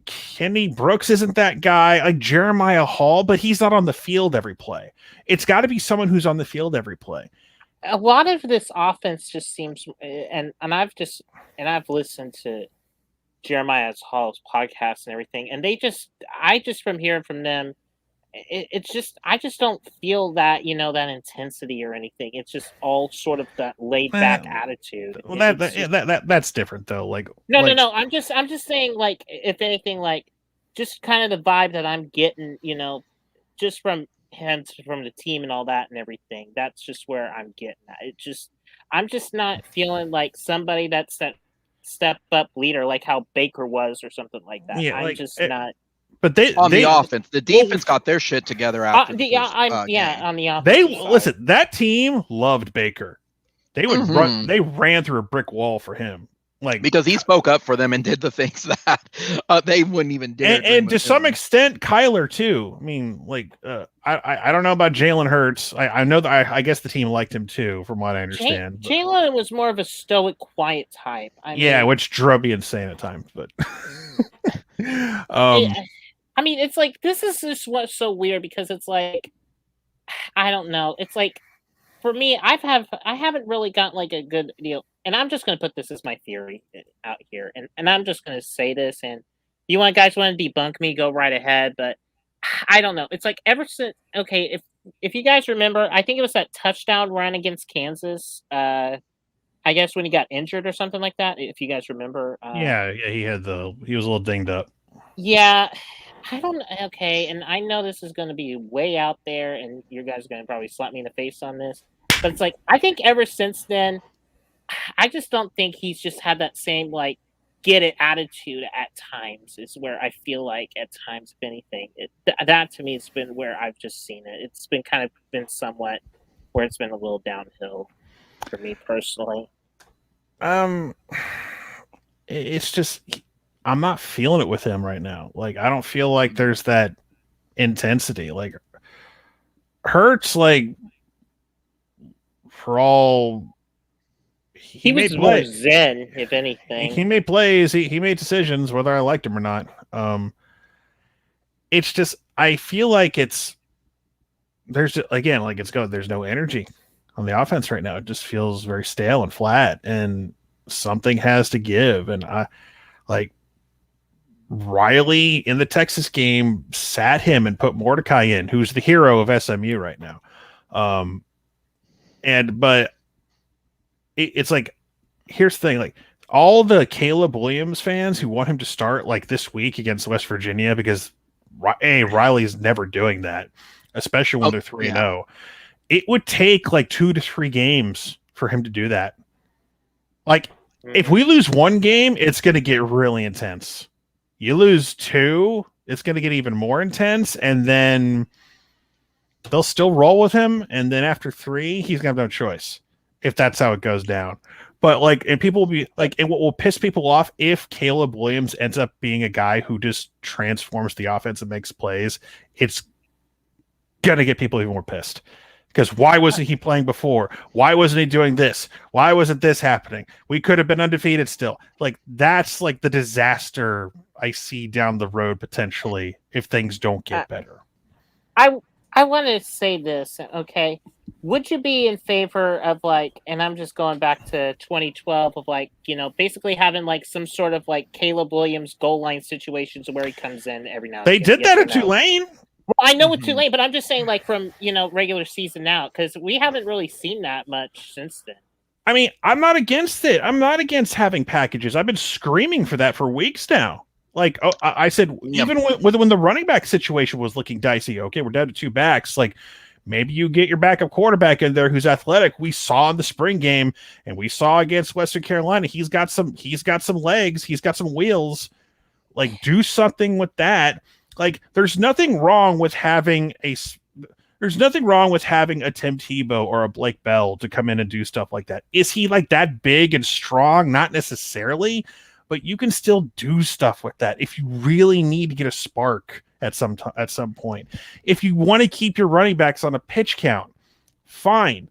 Kenny Brooks isn't that guy. Like Jeremiah Hall, but he's not on the field every play. It's got to be someone who's on the field every play. A lot of this offense just seems, and I've listened to Jeremiah Hall's podcast and everything, and I just from hearing from them, it's just I just don't feel that that intensity or anything. It's just all sort of that laid back attitude. Well, that's different though. Like no. I'm just saying, like, if anything, like just kind of the vibe that I'm getting, just from him, from the team and all that and everything. That's just where I'm getting at. It just I'm just not feeling like somebody that's that step up leader like how Baker was or something like that. Yeah, I'm just not. But they on the offense, the defense got their shit together after the first game. On the offense. They listen. That team loved Baker. They would run. They ran through a brick wall for him, like because he spoke up for them and did the things that they wouldn't even dare. And to some extent, Kyler too. I mean, like I don't know about Jalen Hurts. I know that I guess the team liked him too, from what I understand. Jalen was more of a stoic, quiet type. Which drove me insane at times. But I mean, it's like this is just what's so weird because it's like I don't know. It's like for me, I haven't really got like a good deal, and I'm just gonna put this as my theory out here, and I'm just gonna say this, and you guys want to debunk me, go right ahead, but I don't know. It's like ever since if you guys remember, I think it was that touchdown run against Kansas. I guess when he got injured or something like that. If you guys remember, he was a little dinged up. Yeah. I don't. Okay, and I know this is going to be way out there, and you guys are going to probably slap me in the face on this. But it's like I think ever since then, I just don't think he's just had that same like get it attitude at times. Is where I feel like at times, if anything, that to me has been where I've just seen it. It's been kind of been somewhat where it's been a little downhill for me personally. It's just. I'm not feeling it with him right now. Like, I don't feel like there's that intensity. Like, Hurts, like, for all he was more zen, if anything. He made plays. He made decisions, whether I liked him or not. It's just I feel like there's no energy on the offense right now. It just feels very stale and flat, and something has to give. And Riley in the Texas game sat him and put Mordecai in, who's the hero of SMU right now. But it's like, here's the thing, like all the Caleb Williams fans who want him to start like this week against West Virginia, because Riley's never doing that, especially when they're 3-0. It would take like 2 to 3 games for him to do that. Like, if we lose one game, it's going to get really intense. You lose 2, it's going to get even more intense, and then they'll still roll with him, and then after 3, he's going to have no choice if that's how it goes down. But and people will be like, and what will piss people off if Caleb Williams ends up being a guy who just transforms the offense and makes plays, it's going to get people even more pissed. Because why wasn't he playing before? Why wasn't he doing this? Why wasn't this happening? We could have been undefeated still. Like, that's like the disaster I see down the road potentially if things don't get better. I want to say this, okay? Would you be in favor of and I'm just going back to 2012 of basically having some sort of Caleb Williams goal line situations where he comes in every now and then? They did that at Tulane. Well, I know with Tulane, but I'm just saying from, regular season out, because we haven't really seen that much since then. I mean, I'm not against it. I'm not against having packages. I've been screaming for that for weeks now. I said, even when the running back situation was looking dicey, okay, we're down to 2 backs. Maybe you get your backup quarterback in there who's athletic. We saw in the spring game, and we saw against Western Carolina. He's got some legs. He's got some wheels. Do something with that. There's nothing wrong with having a Tim Tebow or a Blake Bell to come in and do stuff like that. Is he that big and strong? Not necessarily, but you can still do stuff with that if you really need to get a spark at some point. If you want to keep your running backs on a pitch count, fine.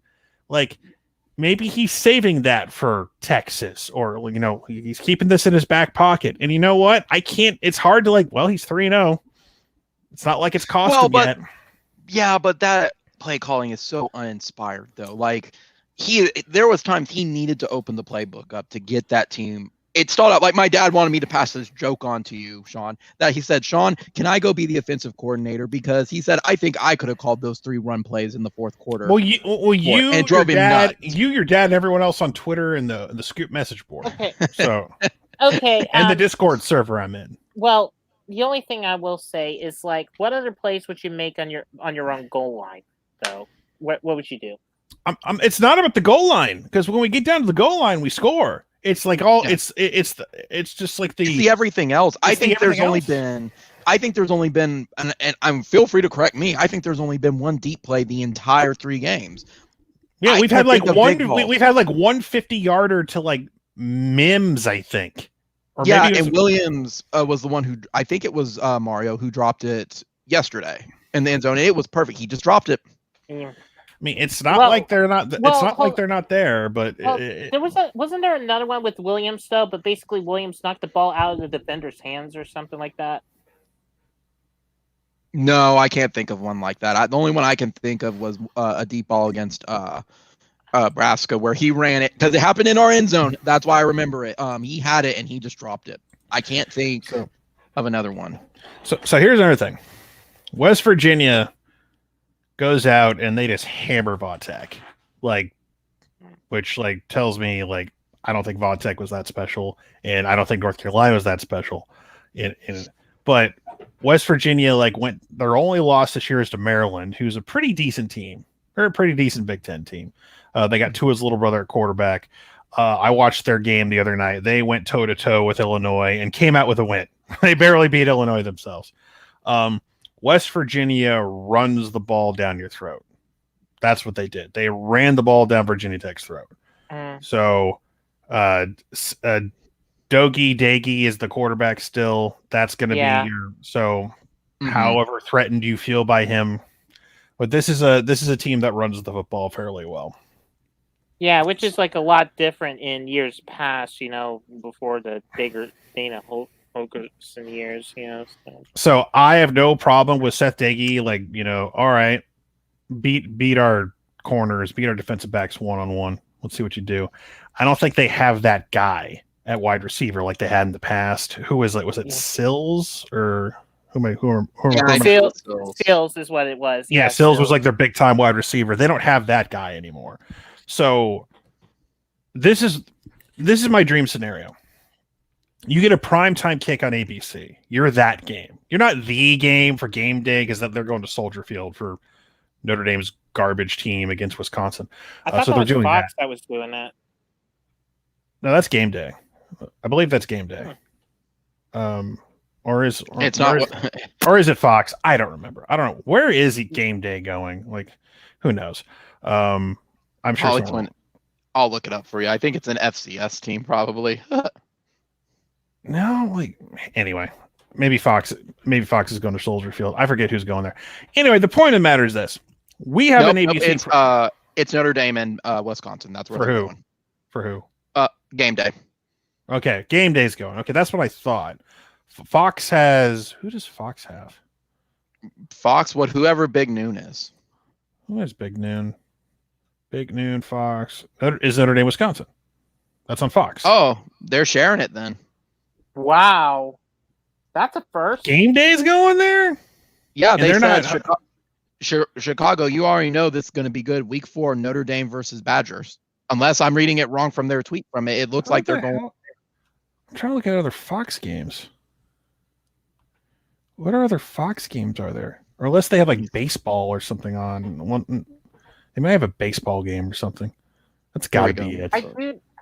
Maybe he's saving that for Texas, or he's keeping this in his back pocket. And you know what? It's hard to he's 3-0. It's not like it's cost him yet. Yeah, but that play calling is so uninspired, though. There was times he needed to open the playbook up to get that team. It started out my dad wanted me to pass this joke on to you, Sean, that he said, Sean, can I go be the offensive coordinator? Because he said, I think I could have called those 3 run plays in the 4th quarter. You, and drove him nuts. You, your dad, and everyone else on Twitter and the Scoop message board. Okay. So, okay. And the Discord server I'm in. Well, the only thing I will say is what other plays would you make on your own goal line, though? What would you do? It's not about the goal line, because when we get down to the goal line, we score. It's like it's just like the everything else. I think there's only been, and I'm feel free to correct me. I think there's only been one deep play the entire 3 games. Yeah, we've had like one 50-yarder to like Mims, I think. Or maybe and Williams was the one who, I think it was Mario who dropped it yesterday in the end zone. It was perfect. He just dropped it. Yeah. I mean, it's not like they're not. It's not like they're not there, but wasn't there another one with Williams though? But basically, Williams knocked the ball out of the defender's hands or something like that. No, I can't think of one like that. The only one I can think of was a deep ball against Nebraska, where he ran it because it happened in our end zone. That's why I remember it. He had it and he just dropped it. I can't think of another one. So here's another thing. West Virginia goes out and they just hammer Vodtech, which tells me I don't think Vodtech was that special, and I don't think North Carolina was that special. But West Virginia went, their only loss this year is to Maryland, who's a pretty decent team. They're a pretty decent Big Ten team. They got Tua's little brother at quarterback. I watched their game the other night. They went toe to toe with Illinois and came out with a win. They barely beat Illinois themselves. West Virginia runs the ball down your throat. That's what they did. They ran the ball down Virginia Tech's throat. So Dogie Daggy is the quarterback still. That's going to be your however threatened you feel by him. But this is a team that runs the football fairly well. Yeah, which is a lot different in years past, before the bigger Dana Holgerson years, So I have no problem with Seth Doege, all right, beat our corners, beat our defensive backs one-on-one. Let's see what you do. I don't think they have that guy at wide receiver like they had in the past. Who was it Sills or Sills is what it was. Yeah, Sills was their big time wide receiver. They don't have that guy anymore. So this is my dream scenario. You get a primetime kick on ABC. You're that game. You're not the game for game day because they're going to Soldier Field for Notre Dame's garbage team against Wisconsin. I thought so that they're doing Fox that was doing that. No, that's game day. I believe that's game day. Or is it Fox? I don't remember. I don't know. Where is game day going? Who knows? I'm sure. I'll look it up for you. I think it's an FCS team, probably. No, anyway, maybe Fox is going to Soldier Field. I forget who's going there. Anyway, the point of the matter is this: we have an ABC. It's Notre Dame and Wisconsin. That's where for they're who? going. For who? Game day. Okay, game day's going. Okay, that's what I thought. Fox has. Who does Fox have? Fox, whoever Big Noon is. Who is Big Noon? Big Noon Fox is Notre Dame, Wisconsin. That's on Fox. Oh, they're sharing it then. Wow, that's a first. Game day's going there. Yeah, they're not. Chicago, you already know this is going to be good. Week 4, Notre Dame versus Badgers. Unless I'm reading it wrong from their tweet from it. It looks like they're going. I'm trying to look at other Fox games. What other Fox games are there? Or unless they have baseball or something on. They might have a baseball game or something. That's got to be it.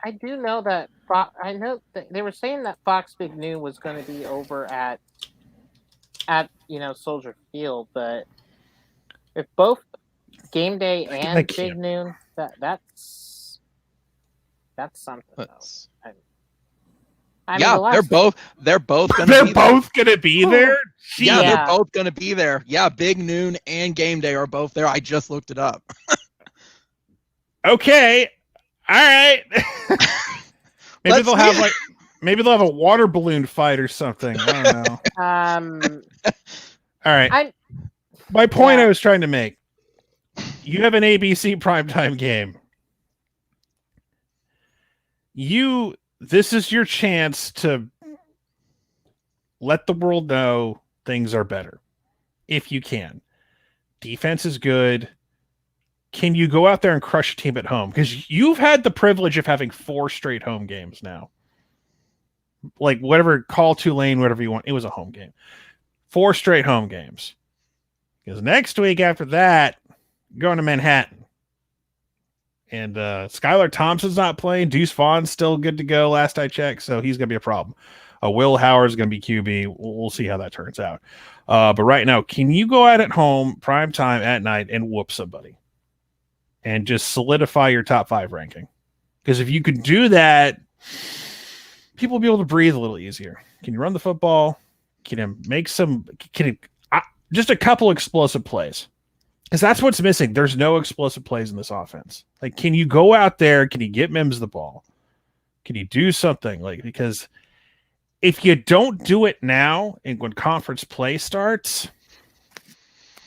I do know that I know that they were saying that Fox Big Noon was going to be over at Soldier Field, but if both Game Day and Big Noon, that's something. They're both going to be there. Yeah, they're both going to be there. Yeah, Big Noon and Game Day are both there. I just looked it up. Okay. All right. maybe they'll have a water balloon fight or something. I don't know. All right. My point I was trying to make. You have an ABC primetime game. This is your chance to let the world know things are better. If you can. Defense is good. Can you go out there and crush a team at home? Because you've had the privilege of having 4 straight home games now. Whatever, call Tulane, whatever you want. It was a home game. 4 straight home games. Because next week after that, going to Manhattan. And Skylar Thompson's not playing. Deuce Vaughn's still good to go last I checked, so he's going to be a problem. Will Howard's going to be QB. We'll see how that turns out. But right now, can you go out at home, prime time at night, and whoop somebody? And just solidify your top 5 ranking? Because if you could do that, people will be able to breathe a little easier. Can you run the football? Can you make just a couple explosive plays? Because that's what's missing. There's no explosive plays in this offense. Like, can you go out there? Can you get Mims the ball? Can you do something? Because if you don't do it now and when conference play starts,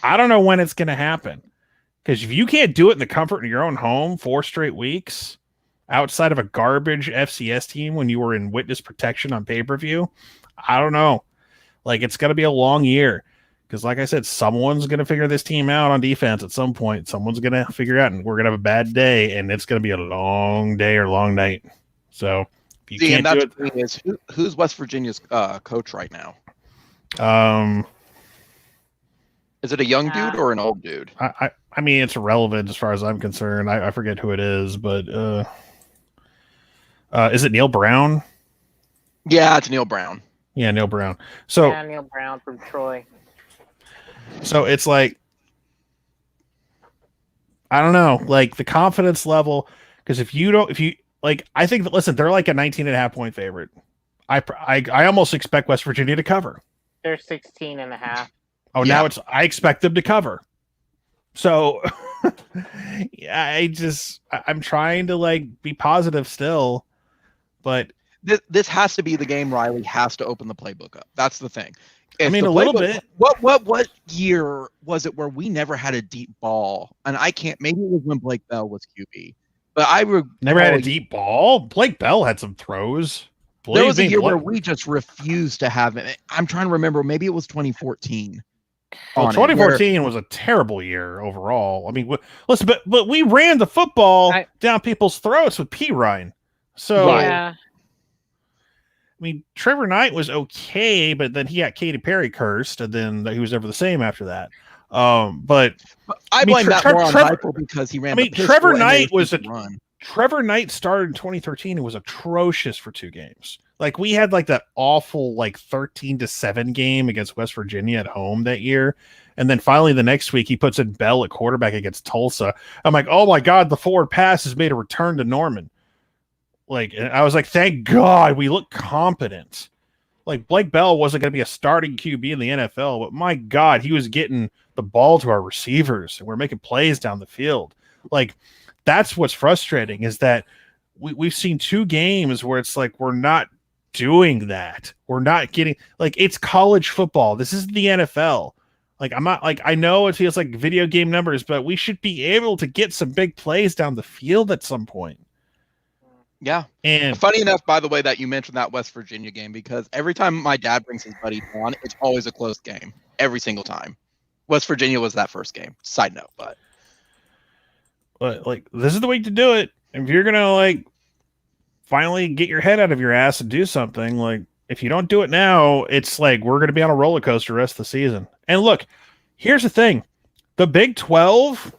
I don't know when it's going to happen. Because if you can't do it in the comfort of your own home 4 straight weeks outside of a garbage FCS team when you were in witness protection on pay-per-view, I don't know. It's going to be a long year. Because like I said, someone's going to figure this team out on defense at some point. Someone's going to figure out, and we're going to have a bad day, and it's going to be a long day or long night. So if you can't do it, is who's West Virginia's coach right now? Is it a young dude or an old dude? I mean, it's irrelevant as far as I'm concerned. I forget who it is, but is it Neil Brown? Yeah, it's Neil Brown. Yeah, Neil Brown. So yeah, Neil Brown from Troy. So it's I don't know, the confidence level. Because I think that, listen, they're a 19.5 point favorite. I almost expect West Virginia to cover. They're 16.5. Oh, yeah. Now I expect them to cover. So I'm trying to be positive still, but this has to be the game Riley has to open the playbook up. That's the thing. A little bit. What year was it where we never had a deep ball? And maybe it was when Blake Bell was QB. But never had a deep ball. Blake Bell had some throws. There was a year where we just refused to have it. I'm trying to remember. Maybe it was 2014. Well, 2014 was a terrible year overall. I mean, listen, but we ran the football down people's throats with P. Ryan. So yeah. I mean, Trevor Knight was okay, but then he got Katy Perry cursed, and then he was never the same after that. But I blame that more on Michael because he ran. Trevor Knight Trevor Knight started in 2013 and was atrocious for 2 games. We had that awful 13-7 game against West Virginia at home that year, and then finally the next week he puts in Bell at quarterback against Tulsa. I'm like, oh my god, the forward pass has made a return to Norman. I was like, thank God we look competent. Blake Bell wasn't going to be a starting QB in the NFL, but my God, he was getting the ball to our receivers and we're making plays down the field. That's what's frustrating is that we've seen 2 games where it's we're not doing that. We're not getting it's college football. This is the NFL. I'm not I know it feels like video game numbers, but we should be able to get some big plays down the field at some point. Yeah. And funny enough, by the way, that you mentioned that West Virginia game, because every time my dad brings his buddies on, it's always a close game. Every single time. West Virginia was that first game. Side note, but this is the way to do it. If you're gonna finally get your head out of your ass and do something, if you don't do it now, it's we're gonna be on a roller coaster the rest of the season. And look, here's the thing. The Big 12,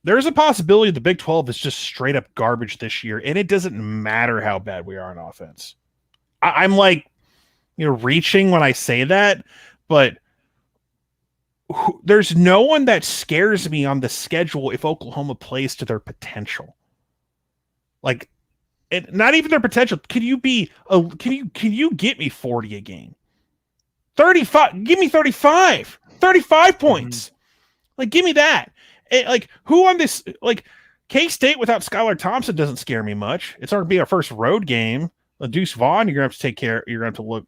there's a possibility the Big 12 is just straight up garbage this year, and it doesn't matter how bad we are on offense. I'm reaching when I say that, but there's no one that scares me on the schedule if Oklahoma plays to their potential. And not even their potential. Can you get me 40 a game? 35. Give me 35. 35 points. Give me that. Who on this? K-State without Skylar Thompson doesn't scare me much. It's going to be our first road game. Deuce Vaughn, you're going to have to take care. You're going to have to look,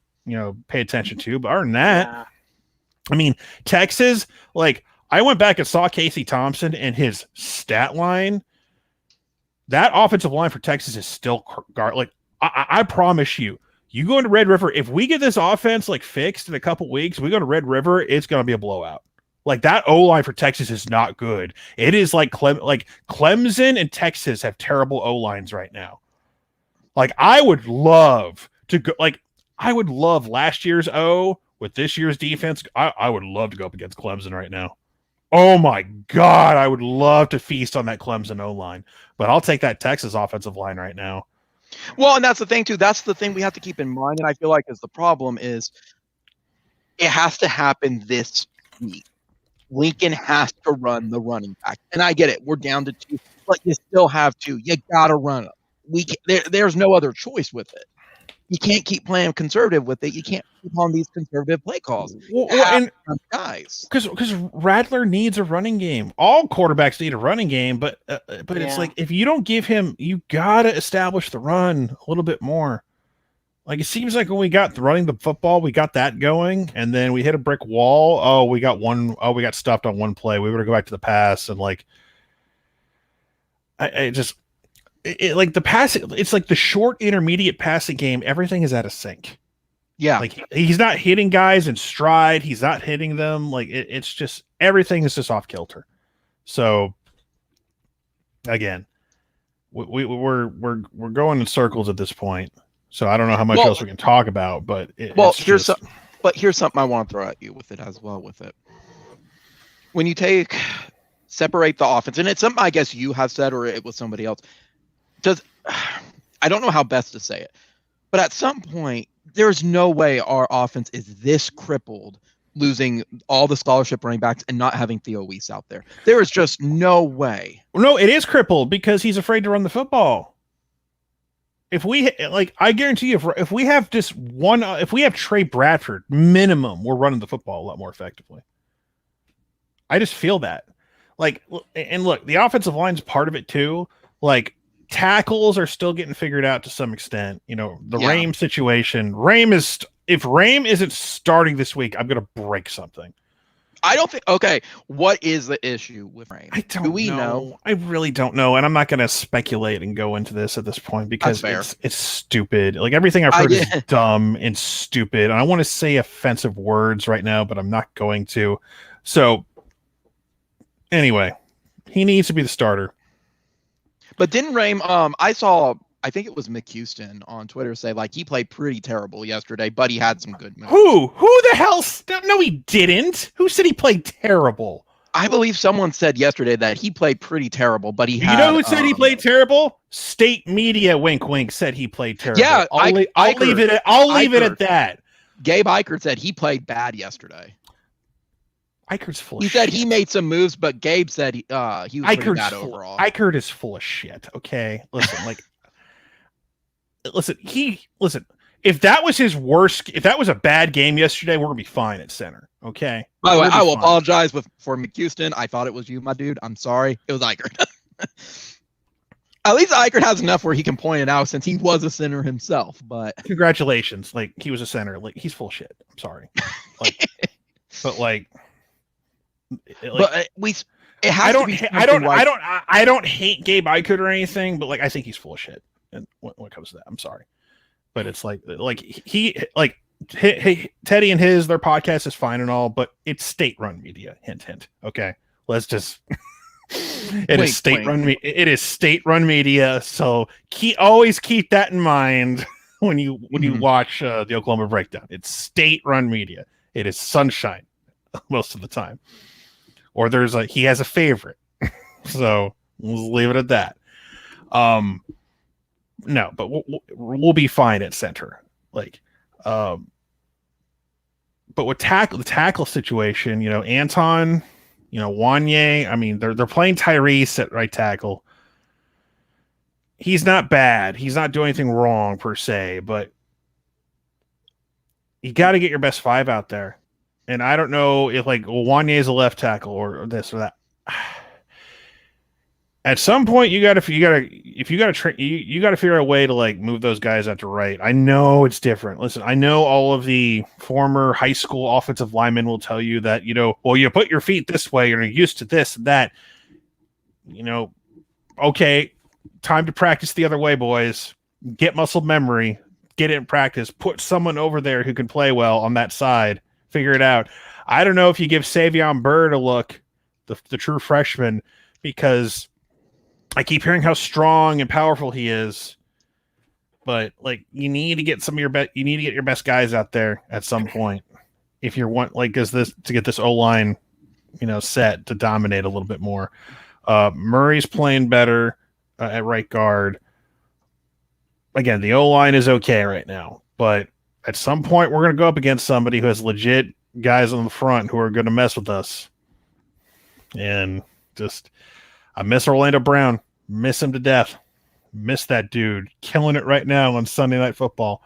pay attention to. But other than that, I mean, Texas. I went back and saw Casey Thompson and his stat line. That offensive line for Texas is still I promise you. You go into Red River. If we get this offense fixed in a couple weeks, we go to Red River. It's going to be a blowout. That O-line for Texas is not good. It is Clemson and Texas have terrible O-lines right now. I would love to go. I would love last year's O with this year's defense. I would love to go up against Clemson right now. Oh my God, I would love to feast on that Clemson O-line, but I'll take that Texas offensive line right now. Well, and that's the thing too. That's the thing we have to keep in mind, and I feel like is the problem is it has to happen this week. Lincoln has to run the running back, and I get it. We're down to 2, but you still have 2. You gotta run them. There's no other choice with it. You can't keep playing conservative with it. You can't keep on these conservative play calls. And guys, because Rattler needs a running game. All quarterbacks need a running game, but it's like if you don't give him, you gotta establish the run a little bit more. Like it seems like when we got running the football, we got that going, and then we hit a brick wall. Oh, we got stuffed on one play. We were to go back to the pass, and like like the passing, it's like the short intermediate passing game. Everything is out of sync. Yeah, like he's not hitting guys in stride. He's not hitting them. Like it's just everything is just off kilter. So again, we're going in circles at this point. So I don't know how much else we can talk about. But here's something I want to throw at you with it as well. With it, when you separate the offense, and it's something I guess you have said, or it was somebody else. I don't know how best to say it, but at some point, there's no way our offense is this crippled, losing all the scholarship running backs and not having Theo Weiss out there. There is just no way. No, it is crippled because he's afraid to run the football. If we I guarantee you, if we have just one, if we have Trey Bradford, minimum, we're running the football a lot more effectively. I just feel that. And look, the offensive line's part of it too. Like, tackles are still getting figured out to some extent. You know, the Rame situation. If Rame isn't starting this week, I'm going to break something. I don't think. Okay, what is the issue with Rame? Do we know? I really don't know, and I'm not going to speculate and go into this at this point because it's stupid. Like everything I've heard is dumb and stupid, and I want to say offensive words right now, but I'm not going to. So anyway, he needs to be the starter. But didn't Rame, I think it was Mick Houston on Twitter say like he played pretty terrible yesterday, but he had some good moves. Who the hell? No, he didn't. Who said he played terrible? I believe someone said yesterday that he played pretty terrible, but he had. You know who said he played terrible? State media, wink, wink, said he played terrible. Yeah, I'll leave it at that. Gabe Eichert said he played bad yesterday. Eichert's full of shit. He said he made some moves, but Gabe said he was pretty bad overall. Eichert is full of shit. Okay, listen, listen. If that was his worst, if that was a bad game yesterday, we're gonna be fine at center. Okay. By the way, I will apologize for McHouston. I thought it was you, my dude. I'm sorry. It was Eichert. At least Eichert has enough where he can point it out since he was a center himself. But congratulations, like he was a center. Like he's full of shit. I'm sorry. I don't hate Gabe Eichert or anything, but like I think he's full of shit. And when it comes to that, I'm sorry, but it's like Teddy and their podcast is fine and all, but it's state-run media. Hint, hint. Okay, let's just. It is state-run media. So always keep that in mind when you watch the Oklahoma Breakdown. It's state-run media. It is sunshine most of the time. Or he has a favorite. So we'll leave it at that. No, but we'll be fine at center. But with the tackle situation, Anton, Wanye, I mean, they're playing Tyrese at right tackle. He's not bad. He's not doing anything wrong per se, but you got to get your best 5 out there. And I don't know if Wanye is a left tackle or this or that. At some point, you got to figure out a way to move those guys out to right. I know it's different. Listen, I know all of the former high school offensive linemen will tell you that you put your feet this way, you're used to this and that. Okay, time to practice the other way, boys. Get muscle memory, get it in practice. Put someone over there who can play well on that side. Figure it out. I don't know if you give Savion Byrd a look, the true freshman, because I keep hearing how strong and powerful he is, but you need to get your best guys out there at some point if you want to get this O-line set to dominate a little bit more. Murray's playing better at right guard. Again, the O-line is okay right now, but at some point we're going to go up against somebody who has legit guys on the front who are going to mess with us. And I miss Orlando Brown. Miss him to death. Miss that dude. Killing it right now on Sunday Night Football.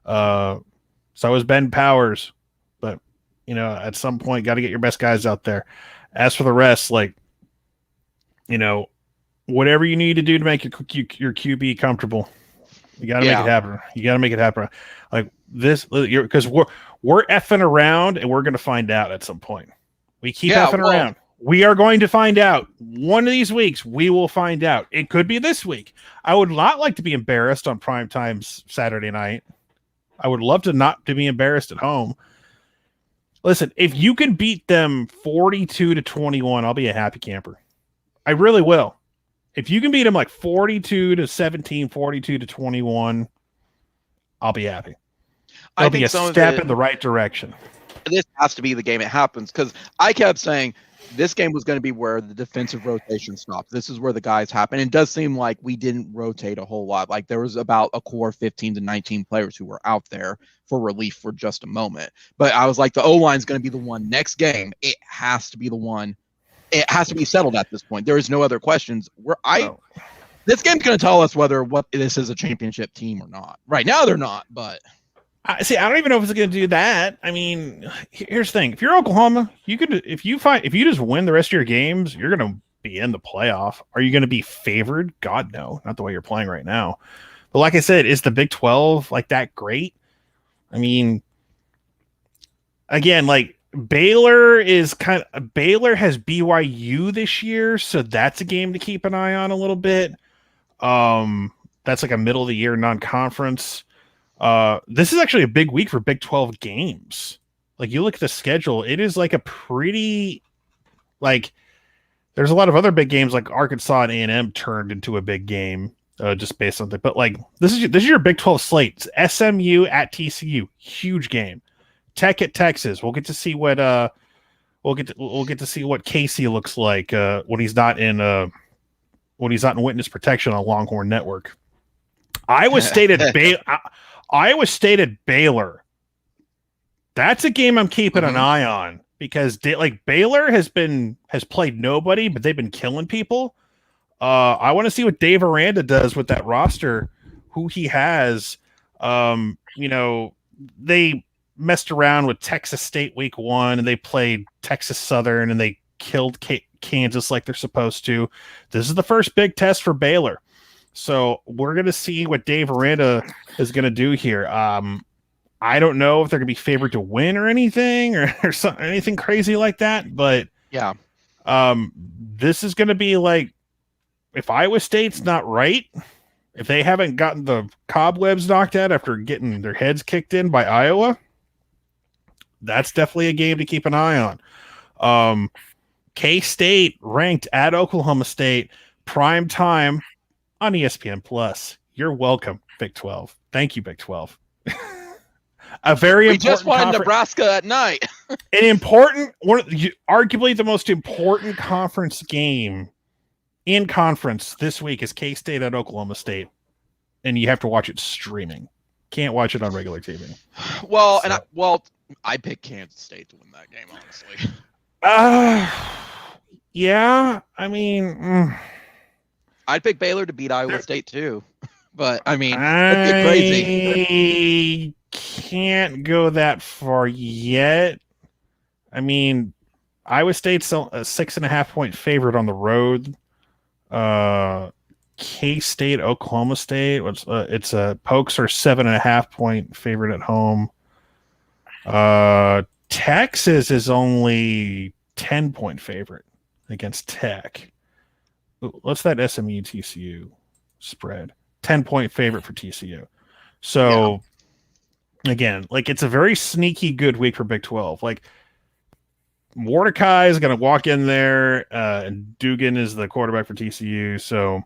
So is Ben Powers. But, at some point, got to get your best guys out there. As for the rest, whatever you need to do to make your QB comfortable, you got to make it happen. You got to make it happen. Like this, because we're effing around, and we're going to find out at some point. We keep effing around. We are going to find out. One of these weeks, we will find out. It could be this week. I would not like to be embarrassed on primetime Saturday night. I would love to not to be embarrassed at home. Listen, if you can beat them 42-21, I'll be a happy camper. I really will. If you can beat them like 42-17, 42-21, I'll be happy. It'll be a step in the right direction. This has to be the game it happens, because I kept saying this game was going to be where the defensive rotation stops. This is where the guys happen. It does seem like we didn't rotate a whole lot. Like there was about a core 15 to 19 players who were out there for relief for just a moment. But I was like, the O-line is going to be the one next game. It has to be the one. It has to be settled at this point. There is no other questions. This game's going to tell us whether this is a championship team or not. Right now, they're not. But I don't even know if it's going to do that. I mean, here's the thing: if you're Oklahoma, if you just win the rest of your games, you're going to be in the playoff. Are you going to be favored? God, no, not the way you're playing right now. But like I said, is the Big 12 like that great? I mean, again, like Baylor has BYU this year, so that's a game to keep an eye on a little bit. That's like a middle of the year non-conference. This is actually a big week for Big 12 games. Like you look at the schedule, it is like a pretty there's a lot of other big games like Arkansas and A&M turned into a big game just based on that. But like this is your Big 12 slate. It's SMU at TCU, huge game. Tech at Texas. We'll get to see what we'll get to see what Casey looks like when he's not in witness protection on Longhorn Network. Iowa State at Baylor. That's a game I'm keeping an eye on because Baylor has played nobody, but they've been killing people. I want to see what Dave Aranda does with that roster, who he has. They messed around with Texas State week 1 and they played Texas Southern and they killed Kansas like they're supposed to. This is the first big test for Baylor. So we're going to see what Dave Aranda is going to do here. I don't know if they're going to be favored to win or anything or anything crazy like that. But yeah, this is going to be like, if Iowa State's not right, if they haven't gotten the cobwebs knocked out after getting their heads kicked in by Iowa, that's definitely a game to keep an eye on. K-State ranked at Oklahoma State, prime time on ESPN Plus. You're welcome, Big 12. Thank you, Big 12. We just won Nebraska at night. Arguably the most important conference game in conference this week is K-State at Oklahoma State, and you have to watch it streaming. Can't watch it on regular TV. Well, I picked Kansas State to win that game, honestly. Yeah, I mean, I'd pick Baylor to beat Iowa State too, but I mean, that'd be crazy. Can't go that far yet. I mean, Iowa State's a 6.5 point favorite on the road. K-State, Oklahoma State. It's a Pokes are 7.5 point favorite at home. Texas is only 10 point favorite against Tech. What's that SMU TCU spread? 10 point favorite for TCU. So again, like it's a very sneaky good week for Big 12. Like Mordecai is going to walk in there, and Dugan is the quarterback for TCU. So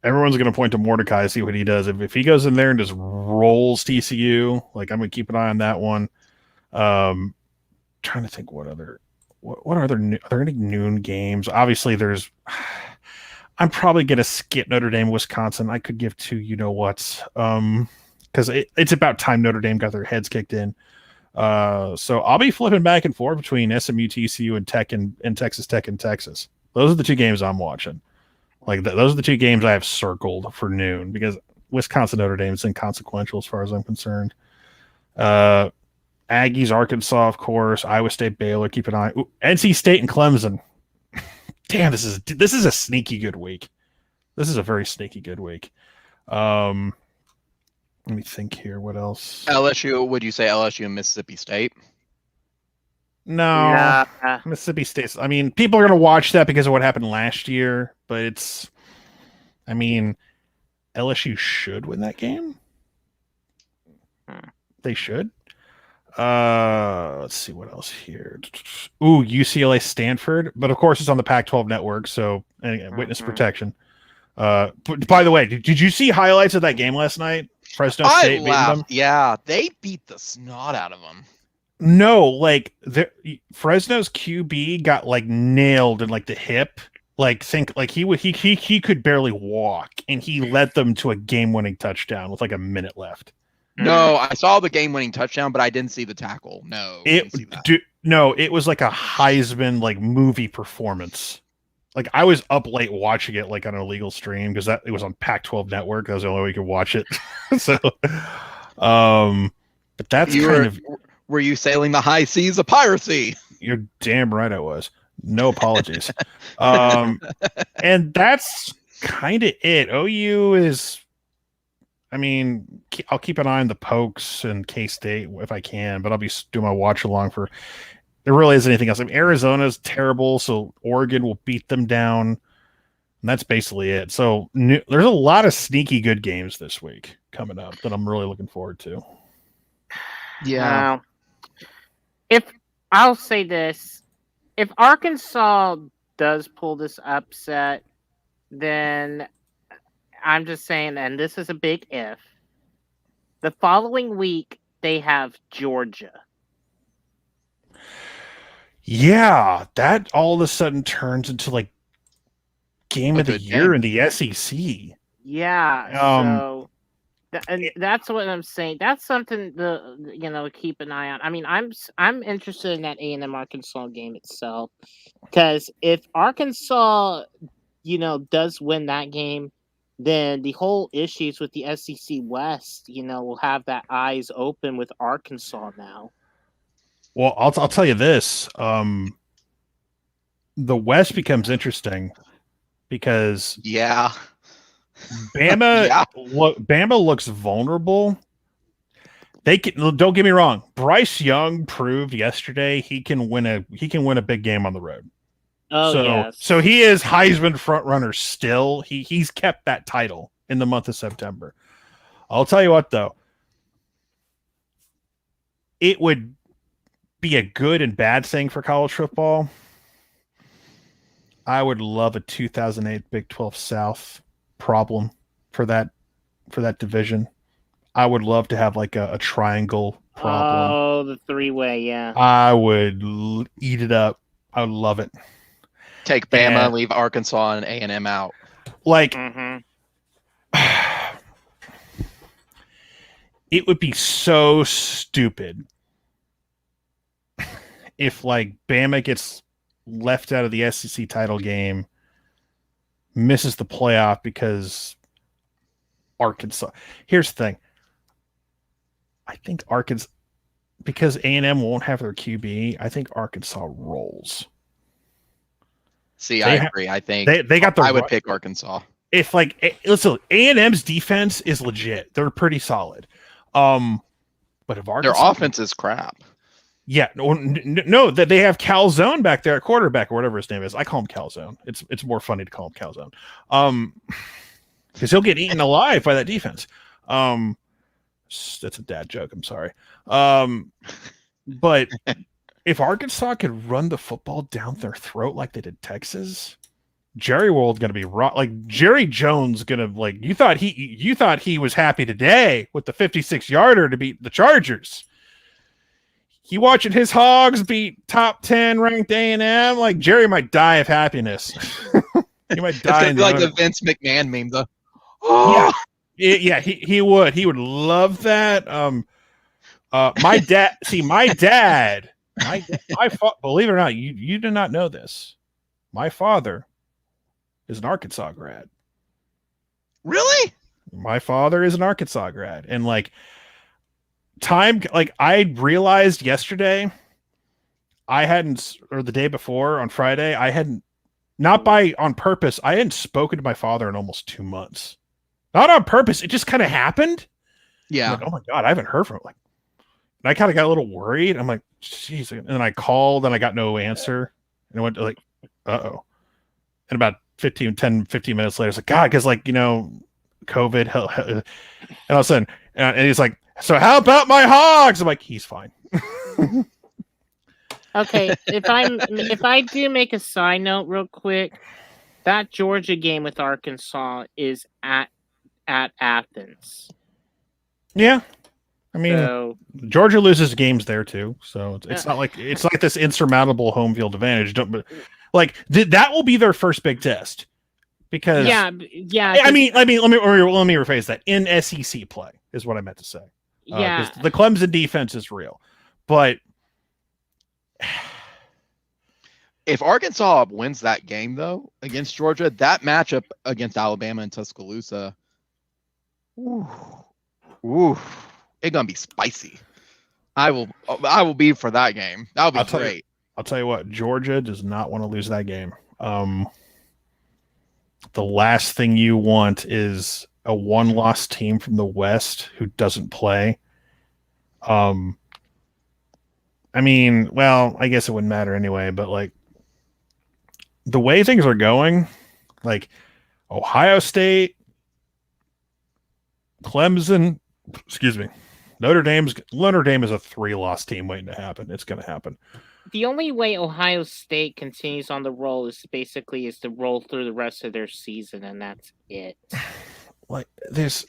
everyone's going to point to Mordecai, see what he does. If he goes in there and just rolls TCU, like I'm going to keep an eye on that one. Trying to think what what are there any noon games? Obviously, there's. I'm probably gonna skip Notre Dame, Wisconsin. I could give two, whats, because it's about time Notre Dame got their heads kicked in. So I'll be flipping back and forth between SMU, TCU, and Tech and Texas Tech and Texas. Those are the two games I'm watching. Like those are the two games I have circled for noon because Wisconsin, Notre Dame is inconsequential as far as I'm concerned. Aggies, Arkansas, of course. Iowa State, Baylor. Keep an eye. Ooh, NC State and Clemson. Damn, this is a sneaky good week. This is a very sneaky good week. Let me think here. What else? LSU? Would you say LSU and Mississippi State? No, Mississippi State. I mean, people are going to watch that because of what happened last year, but LSU should win that game. They should. Let's see what else here. Ooh, UCLA Stanford, but of course it's on the Pac-12 network, so witness protection. By the way, did you see highlights of that game last night? Fresno State beating them? Yeah, they beat the snot out of them. No, like Fresno's QB got like nailed in like the hip. Like he could barely walk, and he led them to a game-winning touchdown with like a minute left. No, I saw the game-winning touchdown, but I didn't see the tackle. No, it was like a Heisman like movie performance. Like I was up late watching it like on an illegal stream because it was on Pac-12 network. That was the only way you could watch it. So, but that's Were you sailing the high seas of piracy? You're damn right I was. No apologies. And that's kind of it. OU is. I mean, I'll keep an eye on the Pokes and K-State if I can, but I'll be doing my watch along for. There really isn't anything else. I mean, Arizona's terrible, so Oregon will beat them down, and that's basically it. So there's a lot of sneaky good games this week coming up that I'm really looking forward to. Yeah. If I'll say this, if Arkansas does pull this upset, then I'm just saying, and this is a big if, the following week they have Georgia. Yeah, that all of a sudden turns into like game of the year in the SEC. Yeah, and that's what I'm saying. That's something to keep an eye on. I mean, I'm interested in that A&M Arkansas game itself because if Arkansas, does win that game, then the whole issues with the SEC West, will have that eyes open with Arkansas now. Well, I'll tell you this: the West becomes interesting because Bama looks vulnerable. Don't get me wrong. Bryce Young proved yesterday he can win a big game on the road. So he is Heisman front runner still. He's kept that title in the month of September. I'll tell you what though, it would be a good and bad thing for college football. I would love a 2008 Big 12 South problem for that division. I would love to have like a triangle problem. Oh, the three-way, yeah. I would eat it up. I would love it. Take Bama, leave Arkansas and A&M out. Like, it would be so stupid if like Bama gets left out of the SEC title game, misses the playoff because Arkansas. Here's the thing. I think Arkansas, because A&M won't have their QB, I think Arkansas rolls. See, I agree. I think they got I would pick Arkansas. If like, listen, A&M's defense is legit. They're pretty solid. But if Arkansas, their offense is crap. Yeah, no, that they have Calzone back there at quarterback or whatever his name is. I call him Calzone. It's more funny to call him Calzone. Because he'll get eaten alive by that defense. That's a dad joke. I'm sorry. But if Arkansas could run the football down their throat like they did Texas, Jerry World's gonna be like Jerry Jones gonna like. You thought he was happy today with the 56-yarder to beat the Chargers. he watching his Hogs beat top 10 ranked A&M. Like Jerry might die of happiness. He might die. It's like the Vince McMahon meme, though. Oh! Yeah, he would. He would love that. My dad. See, my dad. Believe it or not, you do not know this. My father is an Arkansas grad. Really? My father is an Arkansas grad, and like I realized yesterday, or the day before on Friday, I hadn't, not on purpose, I hadn't spoken to my father in almost 2 months. Not on purpose, it just kind of happened. Yeah. Like, oh my God, I haven't heard from him. Like, and I kind of got a little worried. I'm like, jeez. And then I called and I got no answer. And I went to like, uh-oh. And about 15 minutes later, it's like, God, because like, you know, COVID. And all of a sudden, and he's like, so how about my Hogs? I'm like, he's fine. Okay, if I do make a side note real quick, that Georgia game with Arkansas is at Athens. Yeah. I mean, Georgia loses games there too, so it's not like this insurmountable home field advantage. That will be their first big test, because yeah. I mean, let me rephrase that. In SEC play is what I meant to say. Yeah, the Clemson defense is real, but if Arkansas wins that game though against Georgia, that matchup against Alabama and Tuscaloosa, it's gonna be spicy. I will be for that game. That'll be great. I'll tell you what, Georgia does not want to lose that game. The last thing you want is a one-loss team from the West who doesn't play. I mean, well, I guess it wouldn't matter anyway, but like the way things are going, like Ohio State, Clemson, Notre Dame is a 3-loss team waiting to happen. It's going to happen. The only way Ohio State continues on the roll is to roll through the rest of their season, and that's it. Like the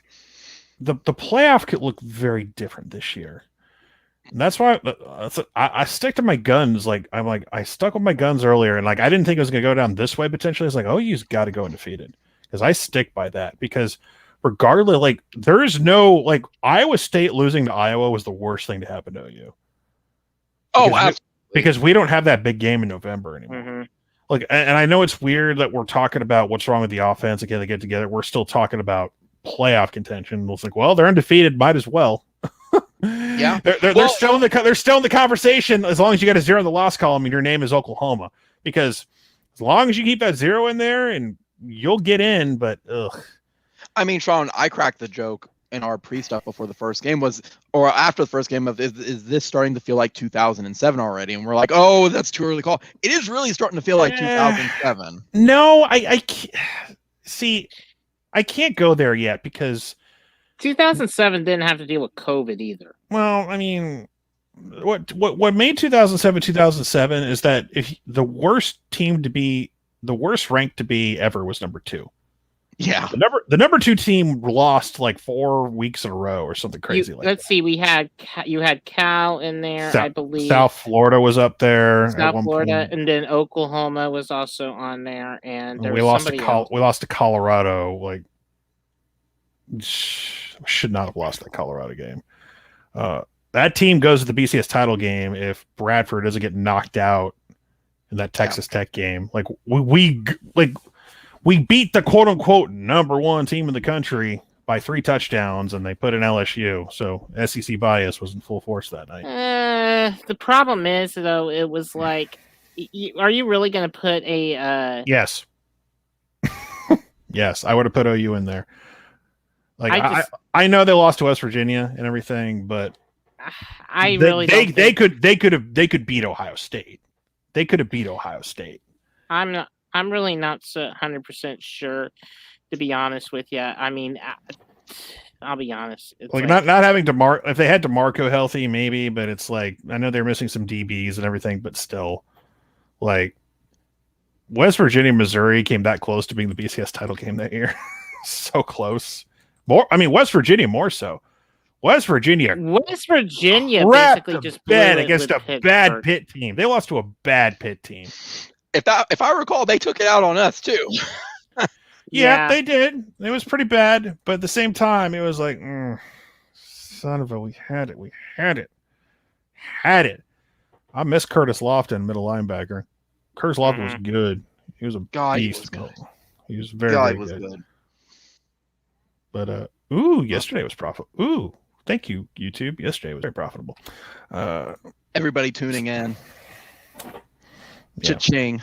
playoff could look very different this year. And that's why I stick to my guns. I stuck with my guns earlier, and like I didn't think it was going to go down this way potentially. It's like, you've got to go undefeated, because I stick by that. Because regardless, like there is no like Iowa State losing to Iowa was the worst thing to happen to OU. Because we don't have that big game in November anymore. Mm-hmm. Like, and I know it's weird that we're talking about what's wrong with the offense. Again, they get together. We're still talking about playoff contention. It's like, well, they're undefeated. Might as well. Yeah, they're still in the conversation as long as you got a 0 in the loss column and your name is Oklahoma. Because as long as you keep that 0 in there, and you'll get in. But I mean, Sean, I cracked the joke in our pre-stuff before the first game or after the first game is this starting to feel like 2007 already? And we're like, oh, that's too early call. It is really starting to feel like 2007. No, I can't see. I can't go there yet because 2007 didn't have to deal with COVID either. Well, I mean, what made 2007 is that if the worst ranked to be ever was number 2. Yeah, the number 2 team lost like 4 weeks in a row or something crazy. Let's see, you had Cal in there, I believe. South Florida was up there. South Florida, point. And then Oklahoma was also on there, and we lost to Colorado. Like, should not have lost that Colorado game. That team goes to the BCS title game if Bradford doesn't get knocked out in that Texas Tech game. Like we beat the quote unquote number 1 team in the country by 3 touchdowns, and they put in LSU. So SEC bias was in full force that night. The problem is, though, it was like, are you really going to put a? Yes. Yes, I would have put OU in there. Like I know they lost to West Virginia and everything, but they could beat Ohio State. They could have beat Ohio State. I'm really not 100% sure, to be honest with you. I mean, I'll be honest. It's like not having if they had DeMarco healthy, maybe, but it's like I know they're missing some DBs and everything, but still, like West Virginia, Missouri came that close to being the BCS title game that year. So close. West Virginia more so. West Virginia basically just blew bad it against with a bad Pittsburgh. Pitt team. They lost to a bad Pitt team. If I recall, they took it out on us too. Yeah, they did. It was pretty bad, but at the same time, it was like, son of a, we had it. I miss Curtis Lofton, middle linebacker. Curtis Lofton was good. He was a beast. He was very good. But yesterday was profitable. Ooh, thank you, YouTube. Yesterday was very profitable. Everybody tuning in. Yeah. Cha-ching.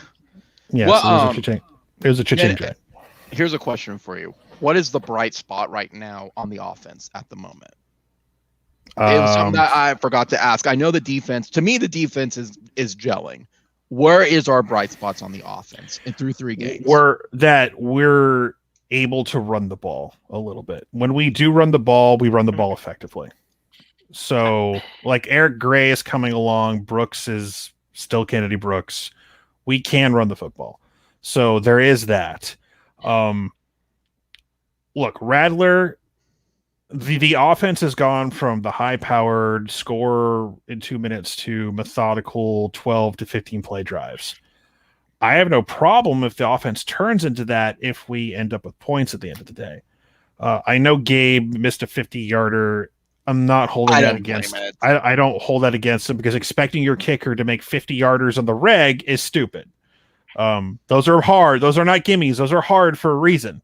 Yeah, well, so it was a cha-ching track. Here's a question for you. What is the bright spot right now on the offense at the moment? It was something that I forgot to ask. I know the defense, to me, the defense is gelling. Where is our bright spots on the offense and through 3 games? We're able to run the ball a little bit. When we do run the ball, we run the ball effectively. So, like Eric Gray is coming along. Brooks is still Kennedy Brooks. We can run the football. So there is that. Look, Rattler, the offense has gone from the high-powered score in 2 minutes to methodical 12 to 15 play drives. I have no problem if the offense turns into that if we end up with points at the end of the day. I know Gabe missed a 50-yarder. I'm not holding that against him. I don't hold that against him because expecting your kicker to make 50-yarders on the reg is stupid. Those are hard. Those are not gimmies. Those are hard for a reason.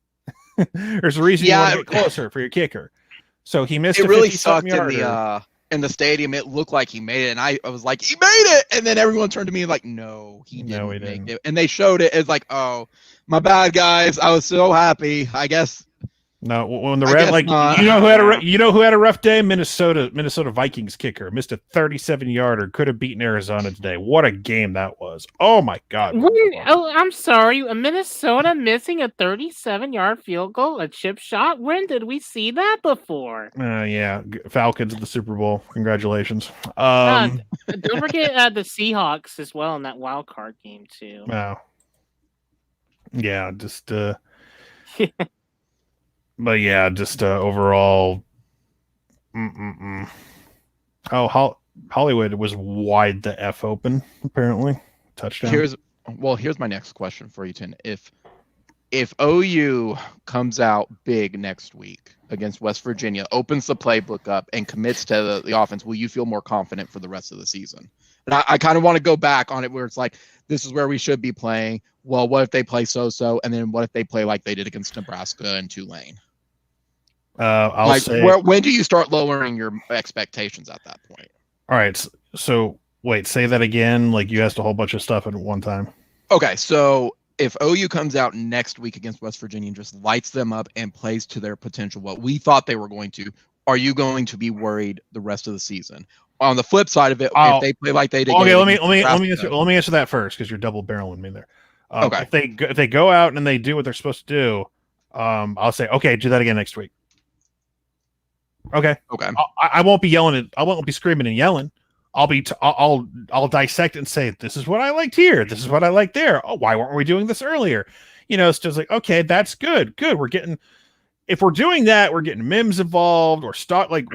There's a reason you want to get closer for your kicker. So he missed. It really sucked in the stadium. It looked like he made it, and I was like, he made it. And then everyone turned to me like, no, he didn't make it. And they showed it. It's like, oh, my bad, guys. I was so happy. I guess. No, when the red, like you know who had a rough day? Minnesota Vikings kicker missed a 37-yarder. Could have beaten Arizona today. What a game that was! Oh my God! I'm sorry, Minnesota missing a 37-yard field goal, a chip shot. When did we see that before? Yeah, Falcons in the Super Bowl. Congratulations. Don't forget the Seahawks as well in that wild card game too. Wow. Yeah, just. But yeah, just overall. Oh, Hollywood was wide the F open, apparently. Touchdown. Here's my next question for you, Tim. If OU comes out big next week against West Virginia, opens the playbook up and commits to the offense, will you feel more confident for the rest of the season? And I kind of want to go back on it where it's like, this is where we should be playing. Well, what if they play so-so? And then what if they play like they did against Nebraska and Tulane? I'll say. When do you start lowering your expectations at that point? All right. So wait, say that again. Like you asked a whole bunch of stuff at one time. Okay. So if OU comes out next week against West Virginia and just lights them up and plays to their potential, what we thought they were going to, are you going to be worried the rest of the season? On the flip side of it, if they play like they did. Okay, let me answer that first because you're double barreling me there. Okay. If they go out and they do what they're supposed to do, I'll say, okay, do that again next week. Okay. I won't be yelling. I won't be screaming and yelling. I'll dissect it and say, this is what I liked here. This is what I liked there. Oh, why weren't we doing this earlier? It's just like, okay, that's good. Good. If we're doing that, we're getting Mims involved or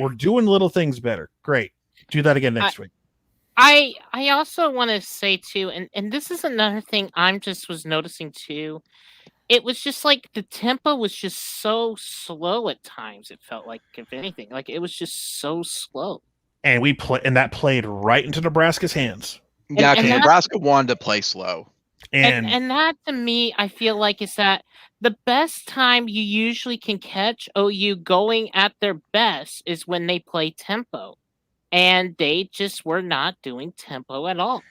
we're doing little things better. Great. Do that again next week. I also want to say too, and this is another thing was noticing too. It was just like the tempo was just so slow at times. It felt like, if anything, like it was just so slow. And that played right into Nebraska's hands. Yeah, because Nebraska wanted to play slow. And that to me, I feel like is that the best time you usually can catch OU going at their best is when they play tempo. And they just were not doing tempo at all.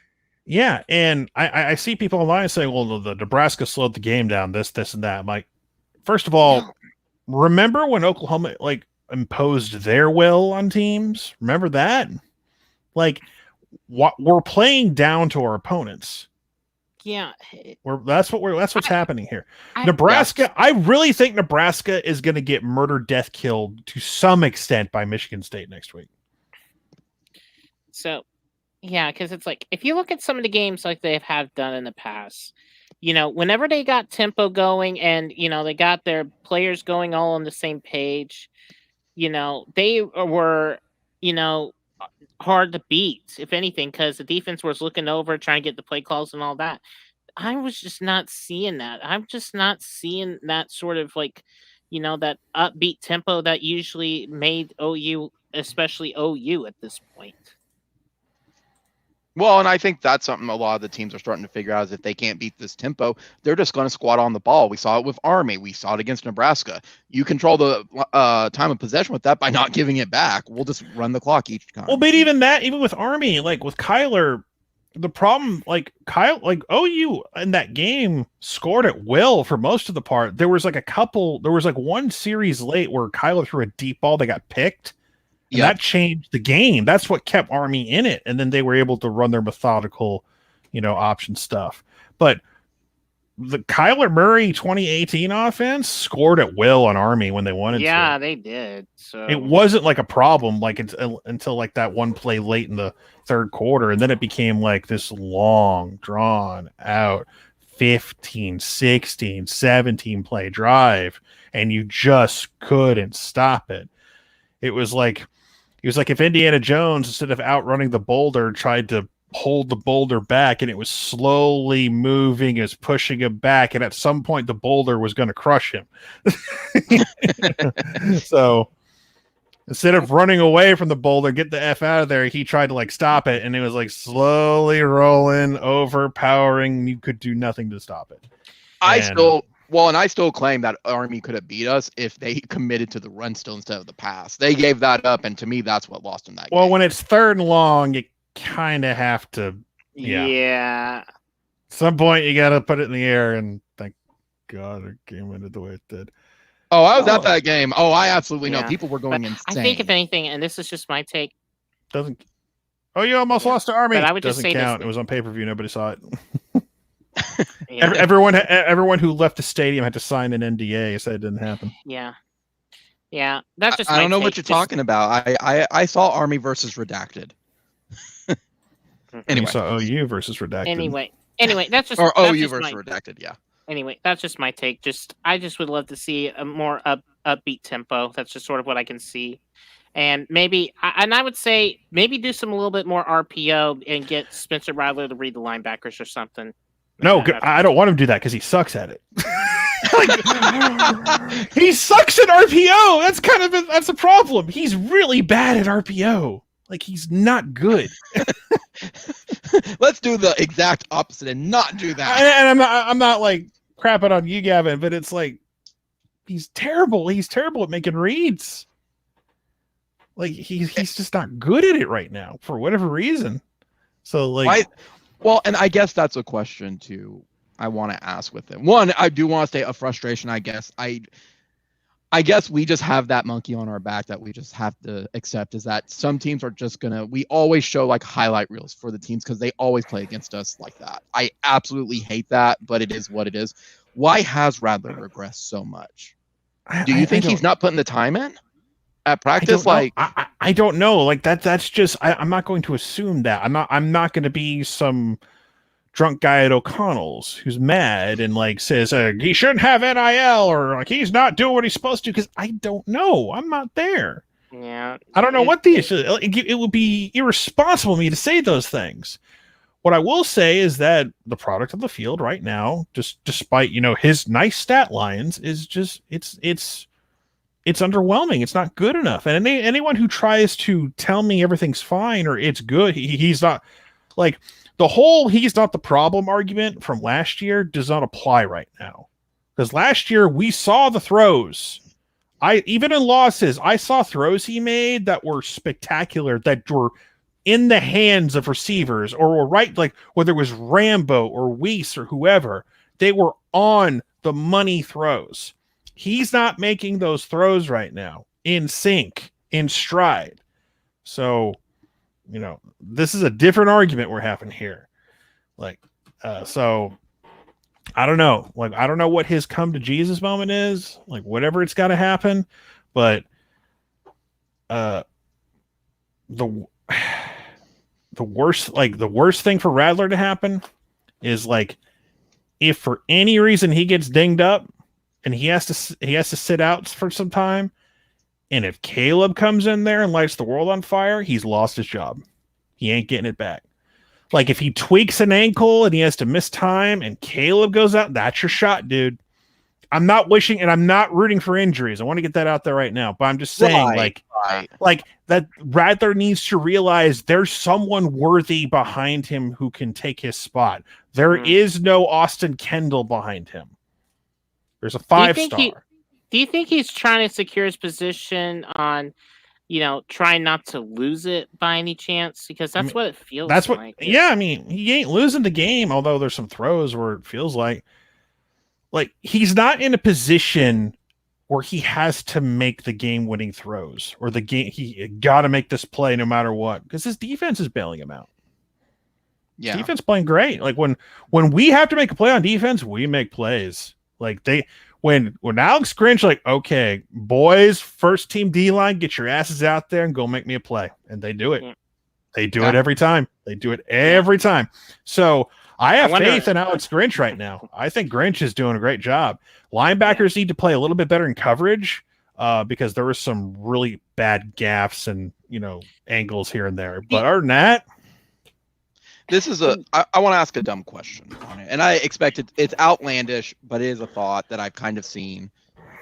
Yeah, and I see people online saying, well, the Nebraska slowed the game down, this, and that. I'm like, first of all, remember when Oklahoma, imposed their will on teams? Remember that? We're playing down to our opponents. Yeah. That's what's happening here. Nebraska, I really think Nebraska is going to get death killed to some extent by Michigan State next week. So, yeah, because it's like, if you look at some of the games like they have done in the past, whenever they got tempo going and, they got their players going all on the same page, they were, hard to beat, if anything, because the defense was looking over, trying to get the play calls and all that. I was just not seeing that. I'm just not seeing that sort of that upbeat tempo that usually made OU, especially OU, at this point. Well, and I think that's something a lot of the teams are starting to figure out is if they can't beat this tempo, they're just going to squat on the ball. We saw it with Army. We saw it against Nebraska. You control the time of possession with that by not giving it back. We'll just run the clock each time. Well, but even with Army, like with Kyler, the problem, OU in that game scored at will for most of the part. There was one series late where Kyler threw a deep ball that got picked. And that changed the game. That's what kept Army in it. And then they were able to run their methodical, option stuff. But the Kyler Murray 2018 offense scored at will on Army when they wanted to. Yeah, they did. So it wasn't like a problem until like that one play late in the third quarter. And then it became like this long, drawn out 15, 16, 17 play drive. And you just couldn't stop it. It was like if Indiana Jones, instead of outrunning the boulder, tried to hold the boulder back, and it was slowly moving, as pushing him back, and at some point the boulder was going to crush him. So instead of running away from the boulder, get the F out of there, he tried to stop it, and it was slowly rolling, overpowering. You could do nothing to stop it. I still claim that Army could have beat us if they committed to the run still instead of the pass. They gave that up, and to me, that's what lost them that game. Well, when it's third and long, you kind of have to. Yeah. At some point, you got to put it in the air, and thank God it came into the way it did. Oh, I was at that game. Oh, I absolutely know. People were going insane. I think, if anything, and this is just my take. You almost lost to Army. But I would doesn't just say count. It was on pay-per-view. Nobody saw it. Yeah. Everyone who left the stadium had to sign an NDA, so it didn't happen. Yeah. That's just. I don't know what you're talking about. I saw Army versus Redacted. Anyway, you saw OU versus Redacted. Anyway, that's just OU versus Redacted. Yeah. Anyway, that's just my take. I just would love to see a more upbeat tempo. That's just sort of what I can see. And I would say maybe do a little bit more RPO and get Spencer Rattler to read the linebackers or something. No, I don't want him to do that because he sucks at it. He sucks at RPO. That's a problem. He's really bad at RPO. He's not good. Let's do the exact opposite and not do that. And I'm not crapping on you, Gavin, but it's he's terrible. He's terrible at making reads. He's just not good at it right now for whatever reason. So well, and I guess that's a question too I want to ask with him. One, I do want to state a frustration, I guess. I guess we just have that monkey on our back that we just have to accept, is that some teams are just we always show highlight reels for the teams because they always play against us like that. I absolutely hate that, but it is what it is. Why has Rattler regressed so much? Do you think he's not putting the time in at practice? I don't know. That's just, I'm not going to assume that. I'm not going to be some drunk guy at O'Connell's who's mad and says he shouldn't have NIL or he's not doing what he's supposed to, because I don't know. I'm not there. Yeah, I don't know what the issue. It would be irresponsible of me to say those things. What I will say is that the product of the field right now, just despite his nice stat lines, is just it's underwhelming. It's not good enough. And anyone who tries to tell me everything's fine or it's good, he's not the whole he's not the problem argument from last year does not apply right now. Because last year we saw the throws. Even in losses, I saw throws he made that were spectacular, that were in the hands of receivers or were whether it was Rambo or Weiss or whoever, they were on the money throws. He's not making those throws right now in sync, in stride. So, this is a different argument we're having here. So I don't know. I don't know what his come to Jesus moment is. Whatever it's got to happen, but the worst thing for Rattler to happen is if for any reason he gets dinged up and he has to sit out for some time, And if Caleb comes in there and lights the world on fire, he's lost his job. He ain't getting it back. Like if he tweaks an ankle and he has to miss time and Caleb goes out, that's your shot, dude. I'm not wishing and I'm not rooting for injuries. I want to get that out there right now. But I'm just saying, like that Rattler needs to realize there's someone worthy behind him who can take his spot. There is no Austin Kendall behind him. There's a 5-star. Do you think he's trying to secure his position on, trying not to lose it by any chance? Because that's what it feels like. Yeah, I mean, he ain't losing the game, although there's some throws where it feels like he's not in a position where he has to make the game-winning throws or he got to make this play no matter what, because his defense is bailing him out. Yeah, his defense playing great. Like when we have to make a play on defense, we make plays. Like when Alex Grinch, like, okay, boys, first team D-line, get your asses out there and go make me a play, and they do it. Yeah. They do it every time. They do it every time. So I have faith in Alex Grinch right now. I think Grinch is doing a great job. Linebackers need to play a little bit better in coverage because there was some really bad gaffes and angles here and there. But other than that, this is I want to ask a dumb question on it, and I expect it's outlandish, but it is a thought that I've kind of seen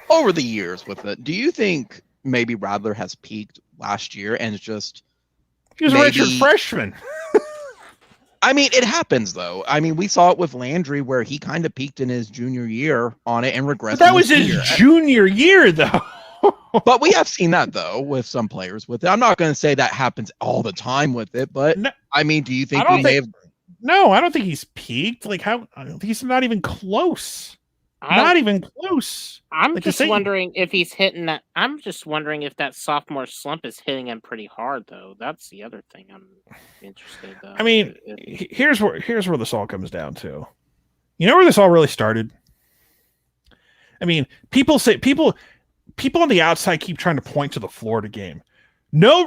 over the years with it. Do you think maybe Rattler has peaked last year and it's just he was a redshirt freshman? I mean, it happens, though. I mean, we saw it with Landry where he kind of peaked in his junior year on it and regressed. But that was his junior year, though. But we have seen that, though, with some players with it. I'm not going to say that happens all the time with it, but I mean, do you think we may have... No, I don't think he's peaked. Like, he's not even close. Not even close. I'm just wondering if he's hitting that. I'm just wondering if that sophomore slump is hitting him pretty hard, though. That's the other thing I'm interested in. I mean, here's where this all comes down to. You know where this all really started? I mean, people on the outside keep trying to point to the Florida game. No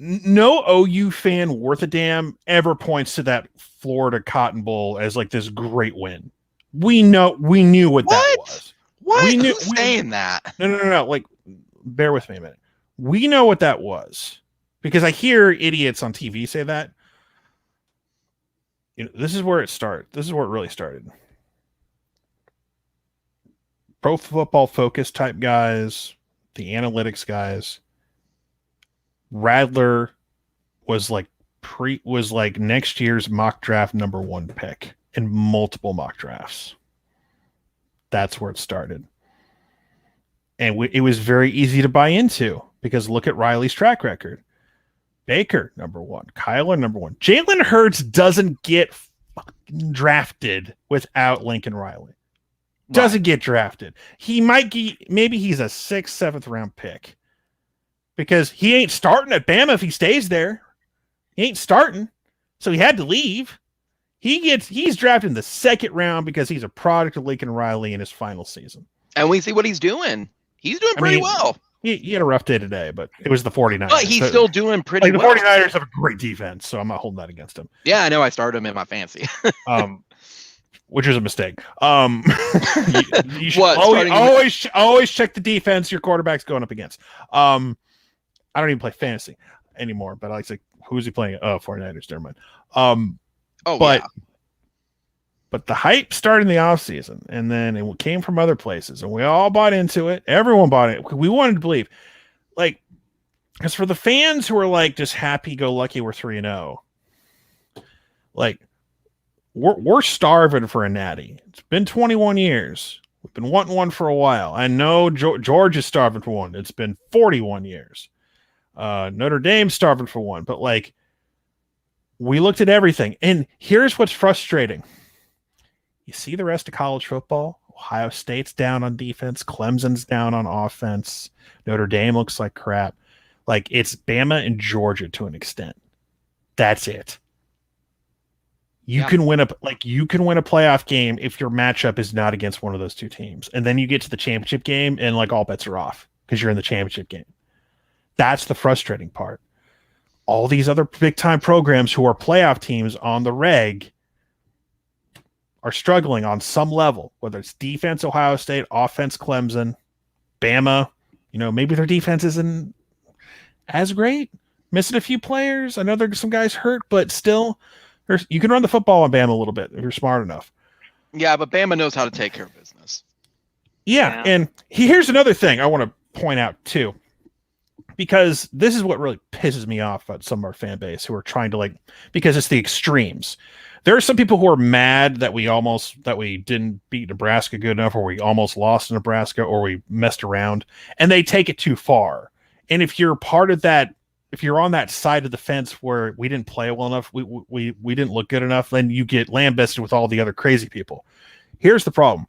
OU fan worth a damn ever points to that Florida Cotton Bowl as like this great win. We knew what that was. What? Who's saying that? No. Like, bear with me a minute. We know what that was because I hear idiots on TV say that. This is where it started. This is where it really started. Pro Football Focus type guys, the analytics guys. Rattler was like next year's mock draft #1 pick in multiple mock drafts. That's where it started. And it was very easy to buy into because look at Riley's track record. Baker, #1. Kyler, #1. Jalen Hurts doesn't get drafted without Lincoln Riley. Doesn't get drafted. He might get, maybe he's a 6th, 7th round pick because he ain't starting at Bama if he stays there. He ain't starting. So he had to leave. He's drafted in the 2nd round because he's a product of Lincoln Riley in his final season. And we see what he's doing. He's doing pretty well. He had a rough day today, but it was the 49ers. But he's still doing pretty well. The 49ers have a great defense, so I'm not holding that against him. Yeah, I know. I started him in my fantasy. Which is a mistake. You should always check the defense your quarterback's going up against. I don't even play fantasy anymore, but I like to say, who's he playing? Oh, 49ers, never mind. But the hype started in the offseason, and then it came from other places, and we all bought into it. Everyone bought it. We wanted to believe. Like, as for the fans who are like just happy-go-lucky, we're 3-0. Like, we're starving for a natty. It's been 21 years. We've been wanting one for a while. I know George is starving for one. It's been 41 years. Notre Dame's starving for one. But, like, we looked at everything. And here's what's frustrating. You see the rest of college football? Ohio State's down on defense. Clemson's down on offense. Notre Dame looks like crap. Like, it's Bama and Georgia to an extent. That's it. You can win a playoff game if your matchup is not against one of those two teams. And then you get to the championship game and like all bets are off because you're in the championship game. That's the frustrating part. All these other big time programs who are playoff teams on the reg are struggling on some level, whether it's defense, Ohio State, offense, Clemson, Bama, Maybe their defense isn't as great, missing a few players. I know there's some guys hurt, but still, you can run the football on Bama a little bit if you're smart enough. Yeah, but Bama knows how to take care of business. Yeah. And here's another thing I want to point out too, because this is what really pisses me off about some of our fan base who are trying to because it's the extremes. There are some people who are mad that we didn't beat Nebraska good enough, or we almost lost to Nebraska, or we messed around, and they take it too far. And if you're part of that, if you're on that side of the fence where we didn't play well enough, we didn't look good enough, then you get lambasted with all the other crazy people. Here's the problem.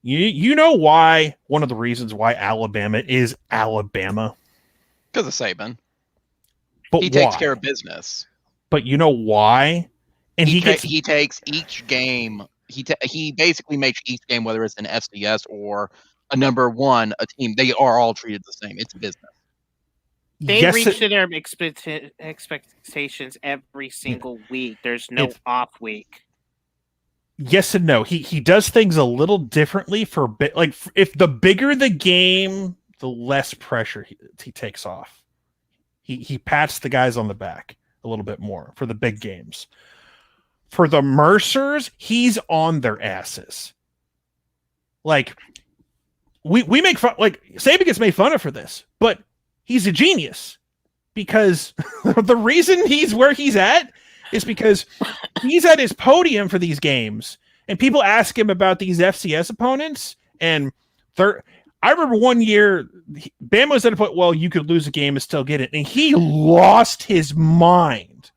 You know why, one of the reasons why Alabama is Alabama? Because of Saban. But he takes care of business. But you know why? And he takes each game. He basically makes each game, whether it's an FCS or a number one, a team, they are all treated the same. It's business. They reach their expectations every single week. There's no off week. Yes and no. He does things a little differently for if the bigger the game, the less pressure he takes off. He pats the guys on the back a little bit more for the big games. For the Mercers, he's on their asses. We make fun, Saban gets made fun of for this, but he's a genius because the reason he's where he's at is because he's at his podium for these games, and people ask him about these FCS opponents. And I remember one year, Bama was at a point, well, you could lose a game and still get it, and he lost his mind.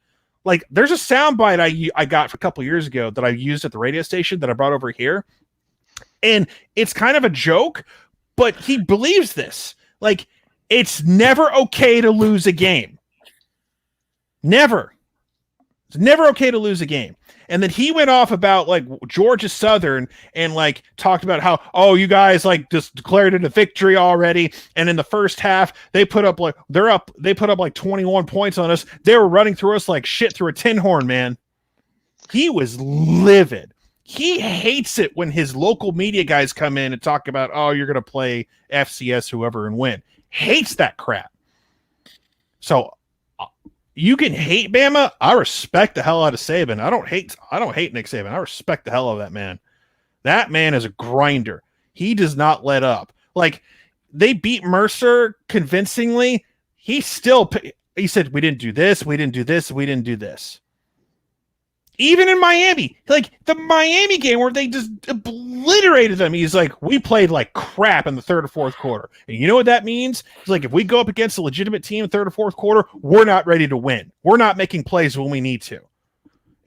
There's a soundbite I got a couple years ago that I used at the radio station that I brought over here, and it's kind of a joke, but he believes this. It's never okay to lose a game. Never. It's never okay to lose a game. And then he went off about Georgia Southern and talked about how, oh, you guys just declared it a victory already. And in the first half, they put up 21 points on us. They were running through us like shit through a tin horn, man. He was livid. He hates it when his local media guys come in and talk about, oh, you're going to play FCS whoever and win. Hates that crap. So you can hate Bama. I respect the hell out of Saban. I don't hate Nick Saban. I respect the hell out of that man. That man is a grinder. He does not let up. They beat Mercer convincingly. He said, we didn't do this. We didn't do this. We didn't do this. Even in Miami, the Miami game where they just obliterated them. He's we played like crap in the third or fourth quarter. And you know what that means? It's if we go up against a legitimate team in third or fourth quarter, we're not ready to win. We're not making plays when we need to.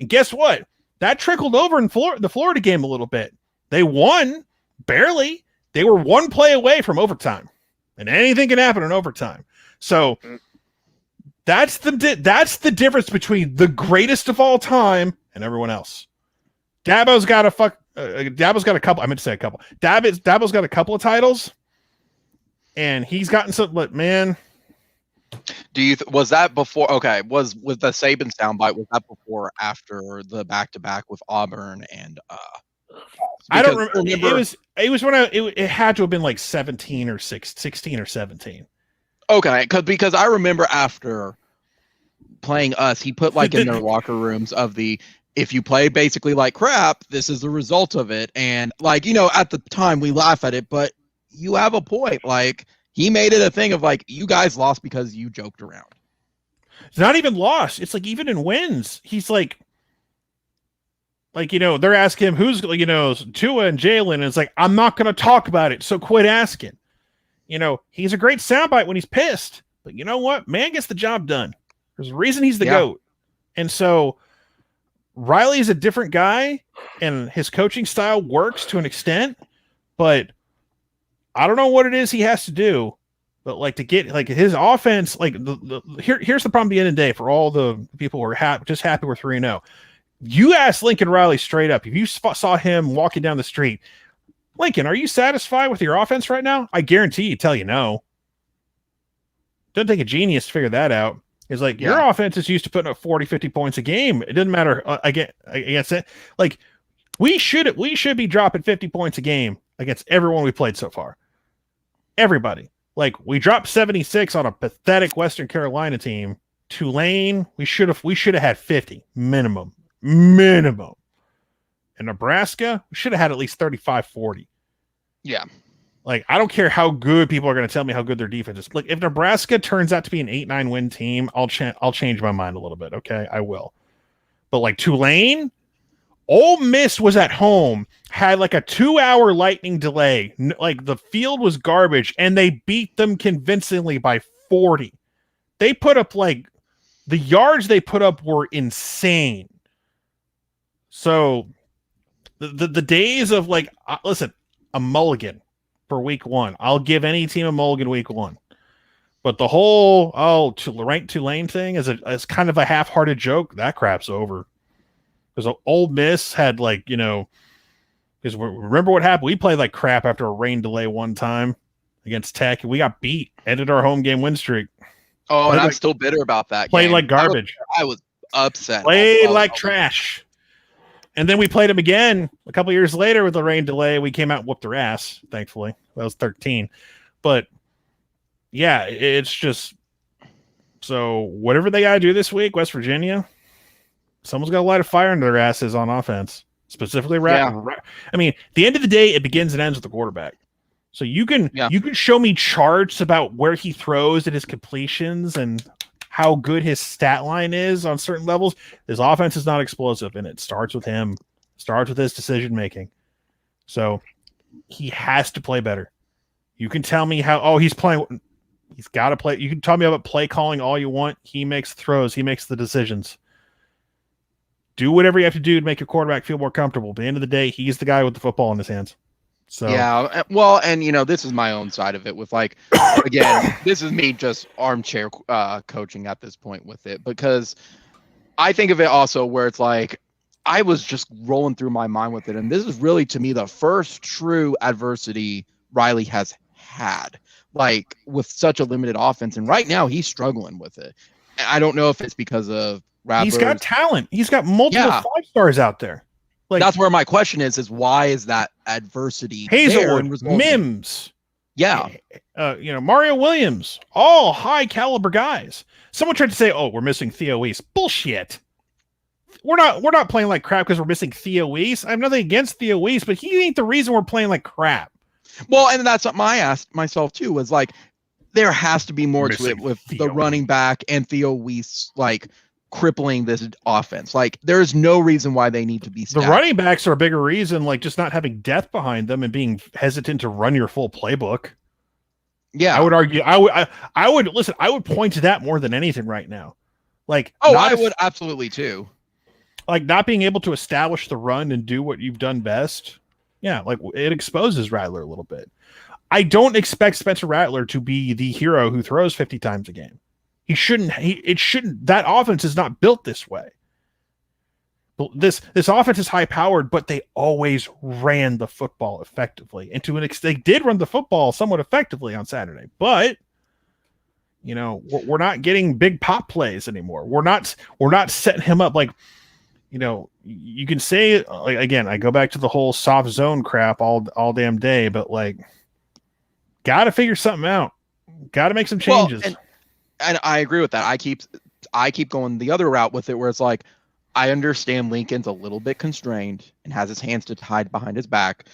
And guess what? That trickled over in the Florida game a little bit. They won, barely. They were one play away from overtime. And anything can happen in overtime. So that's the difference between the greatest of all time and everyone else. Dabo's got a couple. I meant to say a couple. Dabo's got a couple of titles, and he's gotten some. But man, was that before? Okay, was the Saban soundbite? Was that before or after the back-to-back with Auburn and? I don't remember. It was when it had to have been 16 or 17. Okay, because I remember after playing us, he put in their locker rooms of if you play basically like crap, this is the result of it. And at the time we laugh at it, but you have a point. He made it a thing of you guys lost because you joked around. It's not even lost. It's even in wins. He's they're asking him who's Tua and Jalen. And it's I'm not going to talk about it. So quit asking. He's a great soundbite when he's pissed, but you know what? Man gets the job done. There's a reason he's the GOAT. And so Riley's a different guy and his coaching style works to an extent, but I don't know what it is he has to do, but to get his offense, here's the problem at the end of the day for all the people who are just happy we're 3-0. You asked Lincoln Riley straight up, if you saw him walking down the street, Lincoln, are you satisfied with your offense right now? I guarantee you tell you no. Doesn't take a genius to figure that out. It's your offense is used to putting up 40, 50 points a game. It doesn't matter against it. We should be dropping 50 points a game against everyone we played so far. Everybody. Like, we dropped 76 on a pathetic Western Carolina team. Tulane, we should have had 50 minimum. In Nebraska, we should have had at least 35, 40. Yeah. Like, I don't care how good people are going to tell me how good their defense is. Like, if Nebraska turns out to be an 8-9 win team, I'll change my mind a little bit. Okay, I will. But like Tulane, Ole Miss was at home, had like a 2-hour lightning delay. Like, the field was garbage, and they beat them convincingly by 40. They put up like the yards they put up were insane. So the days of like, listen, a mulligan for week 1. I'll give any team a mulligan week 1. But the whole ranked Tulane thing is kind of a half-hearted joke. That crap's over. Because Old Miss had like, because remember what happened? We played like crap after a rain delay one time against Tech, and we got beat. Ended our home game win streak. Oh, and I'm still bitter about that. Played like garbage. I was upset. Played like trash. And then we played them again a couple years later with the rain delay. We came out and whooped their ass, thankfully. That was 13. But yeah, it's just so whatever they got to do this week, West Virginia, someone's got to light a fire under their asses on offense, specifically. I mean, at the end of the day, it begins and ends with the quarterback. So you can show me charts about where he throws and his completions and how good his stat line is on certain levels. His offense is not explosive, and it starts with him. Starts with his decision making. So he has to play better. You can tell me how. He's playing. He's got to play. You can tell me about play calling all you want. He makes throws. He makes the decisions. Do whatever you have to do to make your quarterback feel more comfortable. At the end of the day, he's the guy with the football in his hands. So yeah, well, and this is my own side of it with like, again, this is me just armchair coaching at this point with it, because I think of it also where it's like I was just rolling through my mind with it, and this is really to me the first true adversity Riley has had, like with such a limited offense, and right now he's struggling with it. I don't know if it's because of Rattlers. He's got talent. He's got multiple 5-stars out there. Like, that's where my question is why is that adversity Hazelwood, Mims, Mario Williams, all high caliber guys. Someone tried to say, we're missing Theo East. Bullshit. We're not playing like crap because we're missing Theo East. I have nothing against Theo East, but he ain't the reason we're playing like crap. Well, and that's something I asked myself too, was like, there has to be more to it with Theo. The running back and Theo East, like, crippling this offense. Like, there's no reason why they need to be stacked. The running backs are a bigger reason, like just not having depth behind them and being hesitant to run your full playbook. Yeah, I would argue. I would point to that more than anything right now. Like, I would absolutely too. Like, not being able to establish the run and do what you've done best. Yeah, like it exposes Rattler a little bit. I don't expect Spencer Rattler to be the hero who throws 50 times a game. He shouldn't. That offense is not built this way. This offense is high powered, but they always ran the football effectively. And to an extent, they did run the football somewhat effectively on Saturday. But we're not getting big pop plays anymore. We're not setting him up like. You can say, like, again, I go back to the whole soft zone crap all damn day, but like, got to figure something out. Got to make some changes. Well, and I agree with that. I keep going the other route with it, where it's like, I understand Lincoln's a little bit constrained and has his hands tied behind his back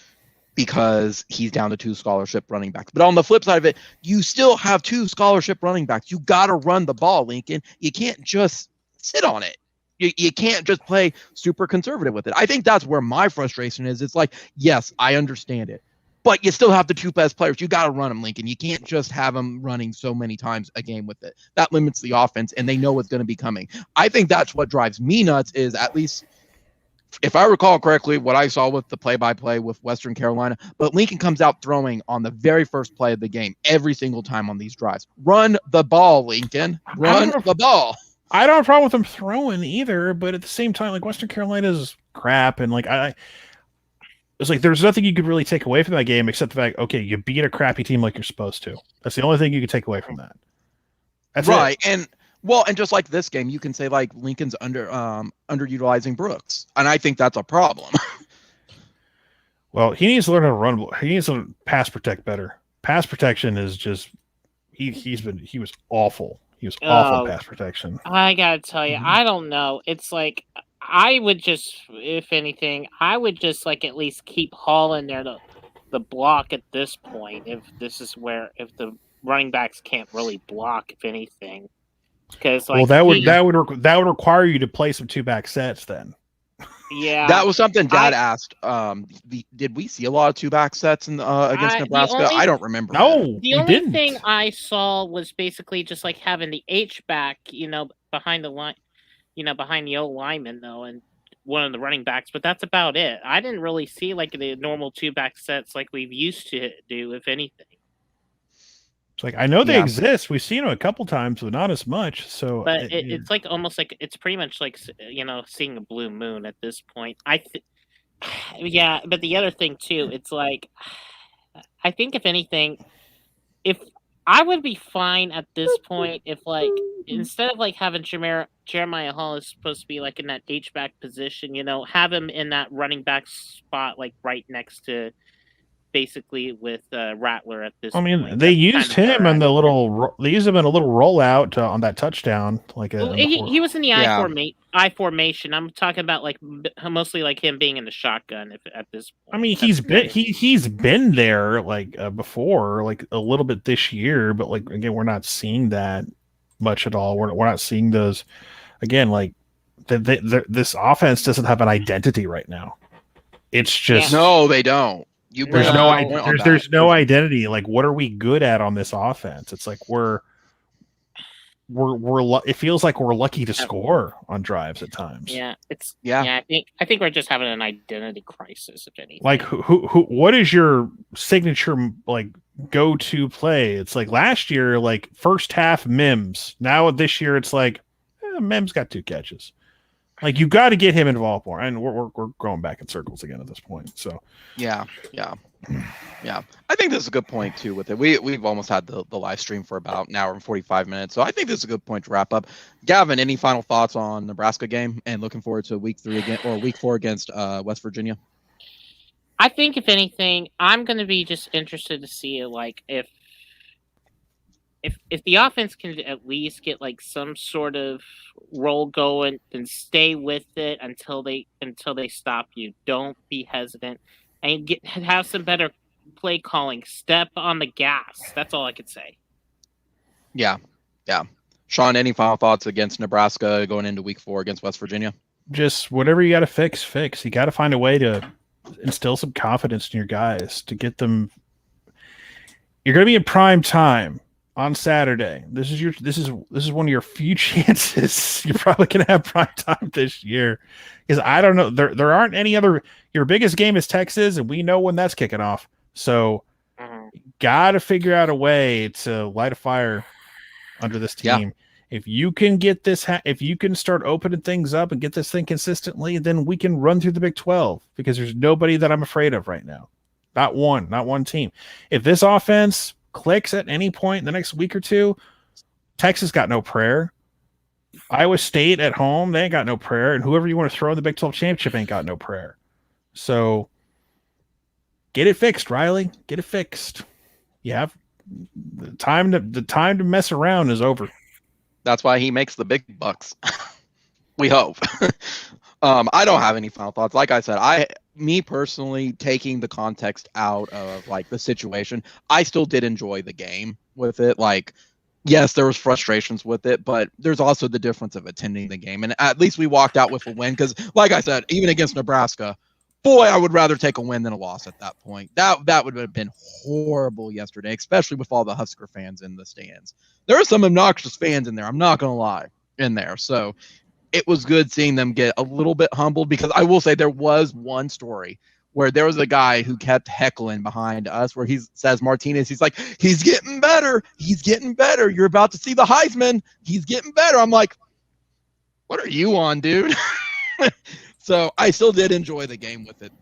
because he's down to 2 scholarship running backs. But on the flip side of it, you still have 2 scholarship running backs. You got to run the ball, Lincoln. You can't just sit on it. You can't just play super conservative with it. I think that's where my frustration is. It's like, yes, I understand it, but you still have the 2 best players. You got to run them, Lincoln. You can't just have them running so many times a game with it. That limits the offense, and they know what's going to be coming. I think that's what drives me nuts is, at least if I recall correctly, what I saw with the play-by-play with Western Carolina, but Lincoln comes out throwing on the very first play of the game every single time on these drives. Run the ball, Lincoln. Run the ball. I don't have a problem with them throwing either, but at the same time, like, Western Carolina's crap, and like it's like there's nothing you could really take away from that game except the fact, okay, you beat a crappy team like you're supposed to. That's the only thing you could take away from that. That's right. It. And just like this game, you can say like Lincoln's underutilizing Brooks, and I think that's a problem. Well, he needs to learn how to run. He needs to pass protect better. Pass protection is just he was awful. He was awful in pass protection. I gotta tell you, I don't know. It's like I would just, if anything, I would just like at least keep Hall in there to the block at this point. If this is where if the running backs can't really block, if anything, because like that would require you to play some 2-back sets then. Yeah, that was something Dad asked. Did we see a lot of 2-back sets in against Nebraska? I don't remember. No, the only thing I saw was basically just like having the H back, behind the line, behind the O lineman though, and one of the running backs. But that's about it. I didn't really see like the normal 2-back sets like we've used to do, if anything. It's like I know they exist. We've seen them a couple times, but not as much. So, but it's like almost like it's pretty much like seeing a blue moon at this point. Yeah, but the other thing too, it's like I think if anything, if I would be fine at this point if like instead of like having Jeremiah Hall is supposed to be like in that H-back position, have him in that running back spot like right next to. Basically with Rattler at this point. They used him in the little. They used him in a little rollout on that touchdown. Like he was in the I formation. I'm talking about like mostly like him being in the shotgun. At this point, he's been there like before, like a little bit this year, but like again, we're not seeing that much at all. We're not seeing those again. Like this offense doesn't have an identity right now. It's just no, they don't. There's no identity. Like, what are we good at on this offense? It's like it feels like we're lucky to score on drives at times. Yeah, I think we're just having an identity crisis, if anything. Like, what is your signature like go-to play? It's like last year, like first half Mims. Now this year, it's like Mims got 2 catches. Like you got to get him involved more, and we're going back in circles again at this point. So yeah. I think this is a good point too. With it, we've almost had the live stream for about an hour and 45 minutes, so I think this is a good point to wrap up. Gavin, any final thoughts on Nebraska game and looking forward to week 3 again or week 4 against West Virginia? I think if anything, I'm going to be just interested to see like if the offense can at least get like some sort of roll going and stay with it until they stop you. Don't be hesitant and have some better play calling. Step on the gas. That's all I could say. Yeah. Sean, any final thoughts against Nebraska going into week 4 against West Virginia? Just whatever you got to fix. You got to find a way to instill some confidence in your guys to get them. You're going to be in prime time. On Saturday, this is one of your few chances. You're probably gonna have prime time this year, because I don't know. There aren't any other. Your biggest game is Texas, and we know when that's kicking off. So, got to figure out a way to light a fire under this team. Yeah. If you can get this, if you can start opening things up and get this thing consistently, then we can run through the Big 12. Because there's nobody that I'm afraid of right now. Not one team. If this offense clicks at any point in the next week or two, Texas got no prayer. Iowa State at home, they ain't got no prayer. And whoever you want to throw in the Big 12 championship ain't got no prayer. So get it fixed, Riley. Get it fixed. You have the time to mess around is over. That's why he makes the big bucks. We hope. I don't have any final thoughts. Like I said, me personally, taking the context out of like the situation, I still did enjoy the game with it. Like, yes, there was frustrations with it, but there's also the difference of attending the game. And at least we walked out with a win, because like I said, even against Nebraska, boy, I would rather take a win than a loss at that point. That would have been horrible yesterday, especially with all the Husker fans in the stands. There are some obnoxious fans in there, I'm not going to lie, in there. So it was good seeing them get a little bit humbled, because I will say there was one story where there was a guy who kept heckling behind us, where he says Martinez, he's like, he's getting better. You're about to see the Heisman. He's getting better. I'm like, what are you on, dude? So I still did enjoy the game with it.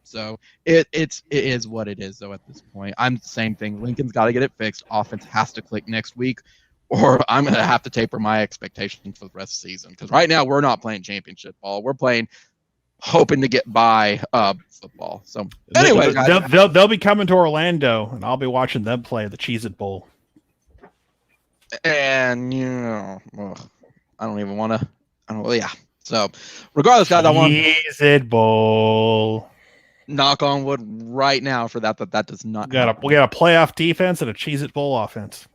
So it is what it is, though, at this point. I'm the same thing. Lincoln's got to get it fixed. Offense has to click next week, or I'm going to have to taper my expectations for the rest of the season. Because right now we're not playing championship ball. We're playing hoping to get by football. So anyway, they'll be coming to Orlando, and I'll be watching them play the Cheez-It Bowl. And I don't even want to. Yeah. So, regardless, guys, I want Cheez-It Bowl. Knock on wood right now for that does not. We got a playoff defense and a Cheez-It Bowl offense.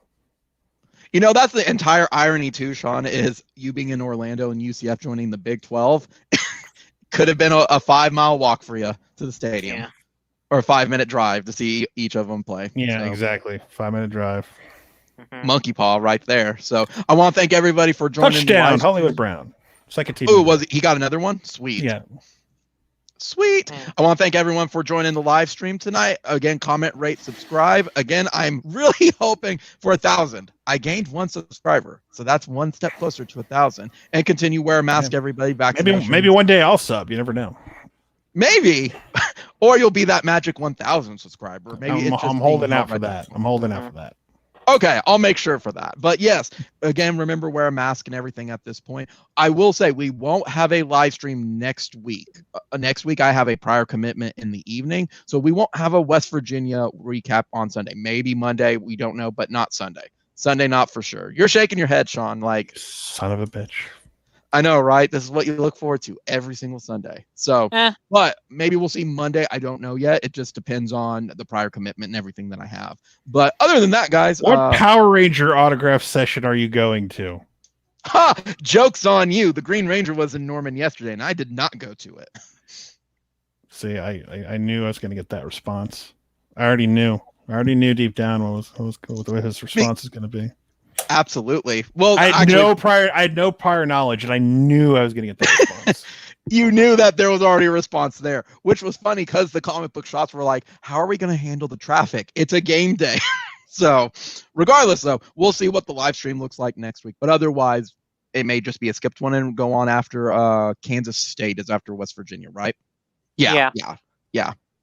That's the entire irony too, Sean, is you being in Orlando and UCF joining the Big 12 could have been a 5-mile walk for you to the stadium, or a 5-minute drive to see each of them play. Yeah, exactly. 5-minute drive. Monkey paw right there. So I want to thank everybody for joining. Touchdown, Hollywood Brown. Second team. Oh, he got another one? Sweet. Yeah. Sweet. I want to thank everyone for joining the live stream tonight. Again, comment, rate, subscribe. Again, I'm really hoping for 1,000. I gained 1 subscriber, so that's 1 step closer to 1,000. And continue wear a mask, everybody. Maybe one day I'll sub. You never know. Maybe, or you'll be that magic 1,000 subscriber. Maybe I'm holding out for that. I'm holding out for that. Okay, I'll make sure for that. But yes, again, remember, wear a mask and everything at this point. I will say we won't have a live stream next week. Next week, I have a prior commitment in the evening. So we won't have a West Virginia recap on Sunday. Maybe Monday, we don't know, but not Sunday. Sunday, not for sure. You're shaking your head, Sean, like... Son of a bitch. I know, right? This is what you look forward to every single Sunday. So, but maybe we'll see Monday. I don't know yet. It just depends on the prior commitment and everything that I have. But other than that, guys, what Power Ranger autograph session are you going to? Ha! Joke's on you. The Green Ranger was in Norman yesterday, and I did not go to it. See, I knew I was going to get that response. I already knew deep down what his response is going to be. Absolutely. Well, I had no prior knowledge, and I knew I was going to get that response. You knew that there was already a response there, which was funny because the comic book shops were like, how are we going to handle the traffic? It's a game day. So regardless, though, we'll see what the live stream looks like next week. But otherwise, it may just be a skipped one and go on after Kansas State is after West Virginia, right? Yeah.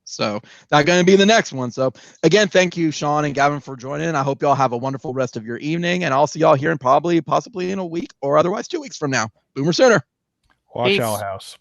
So that's going to be the next one. So again, thank you, Sean and Gavin, for joining. I hope y'all have a wonderful rest of your evening, and I'll see y'all here in possibly in a week or otherwise 2 weeks from now. Boomer Sooner. Watch Owl House.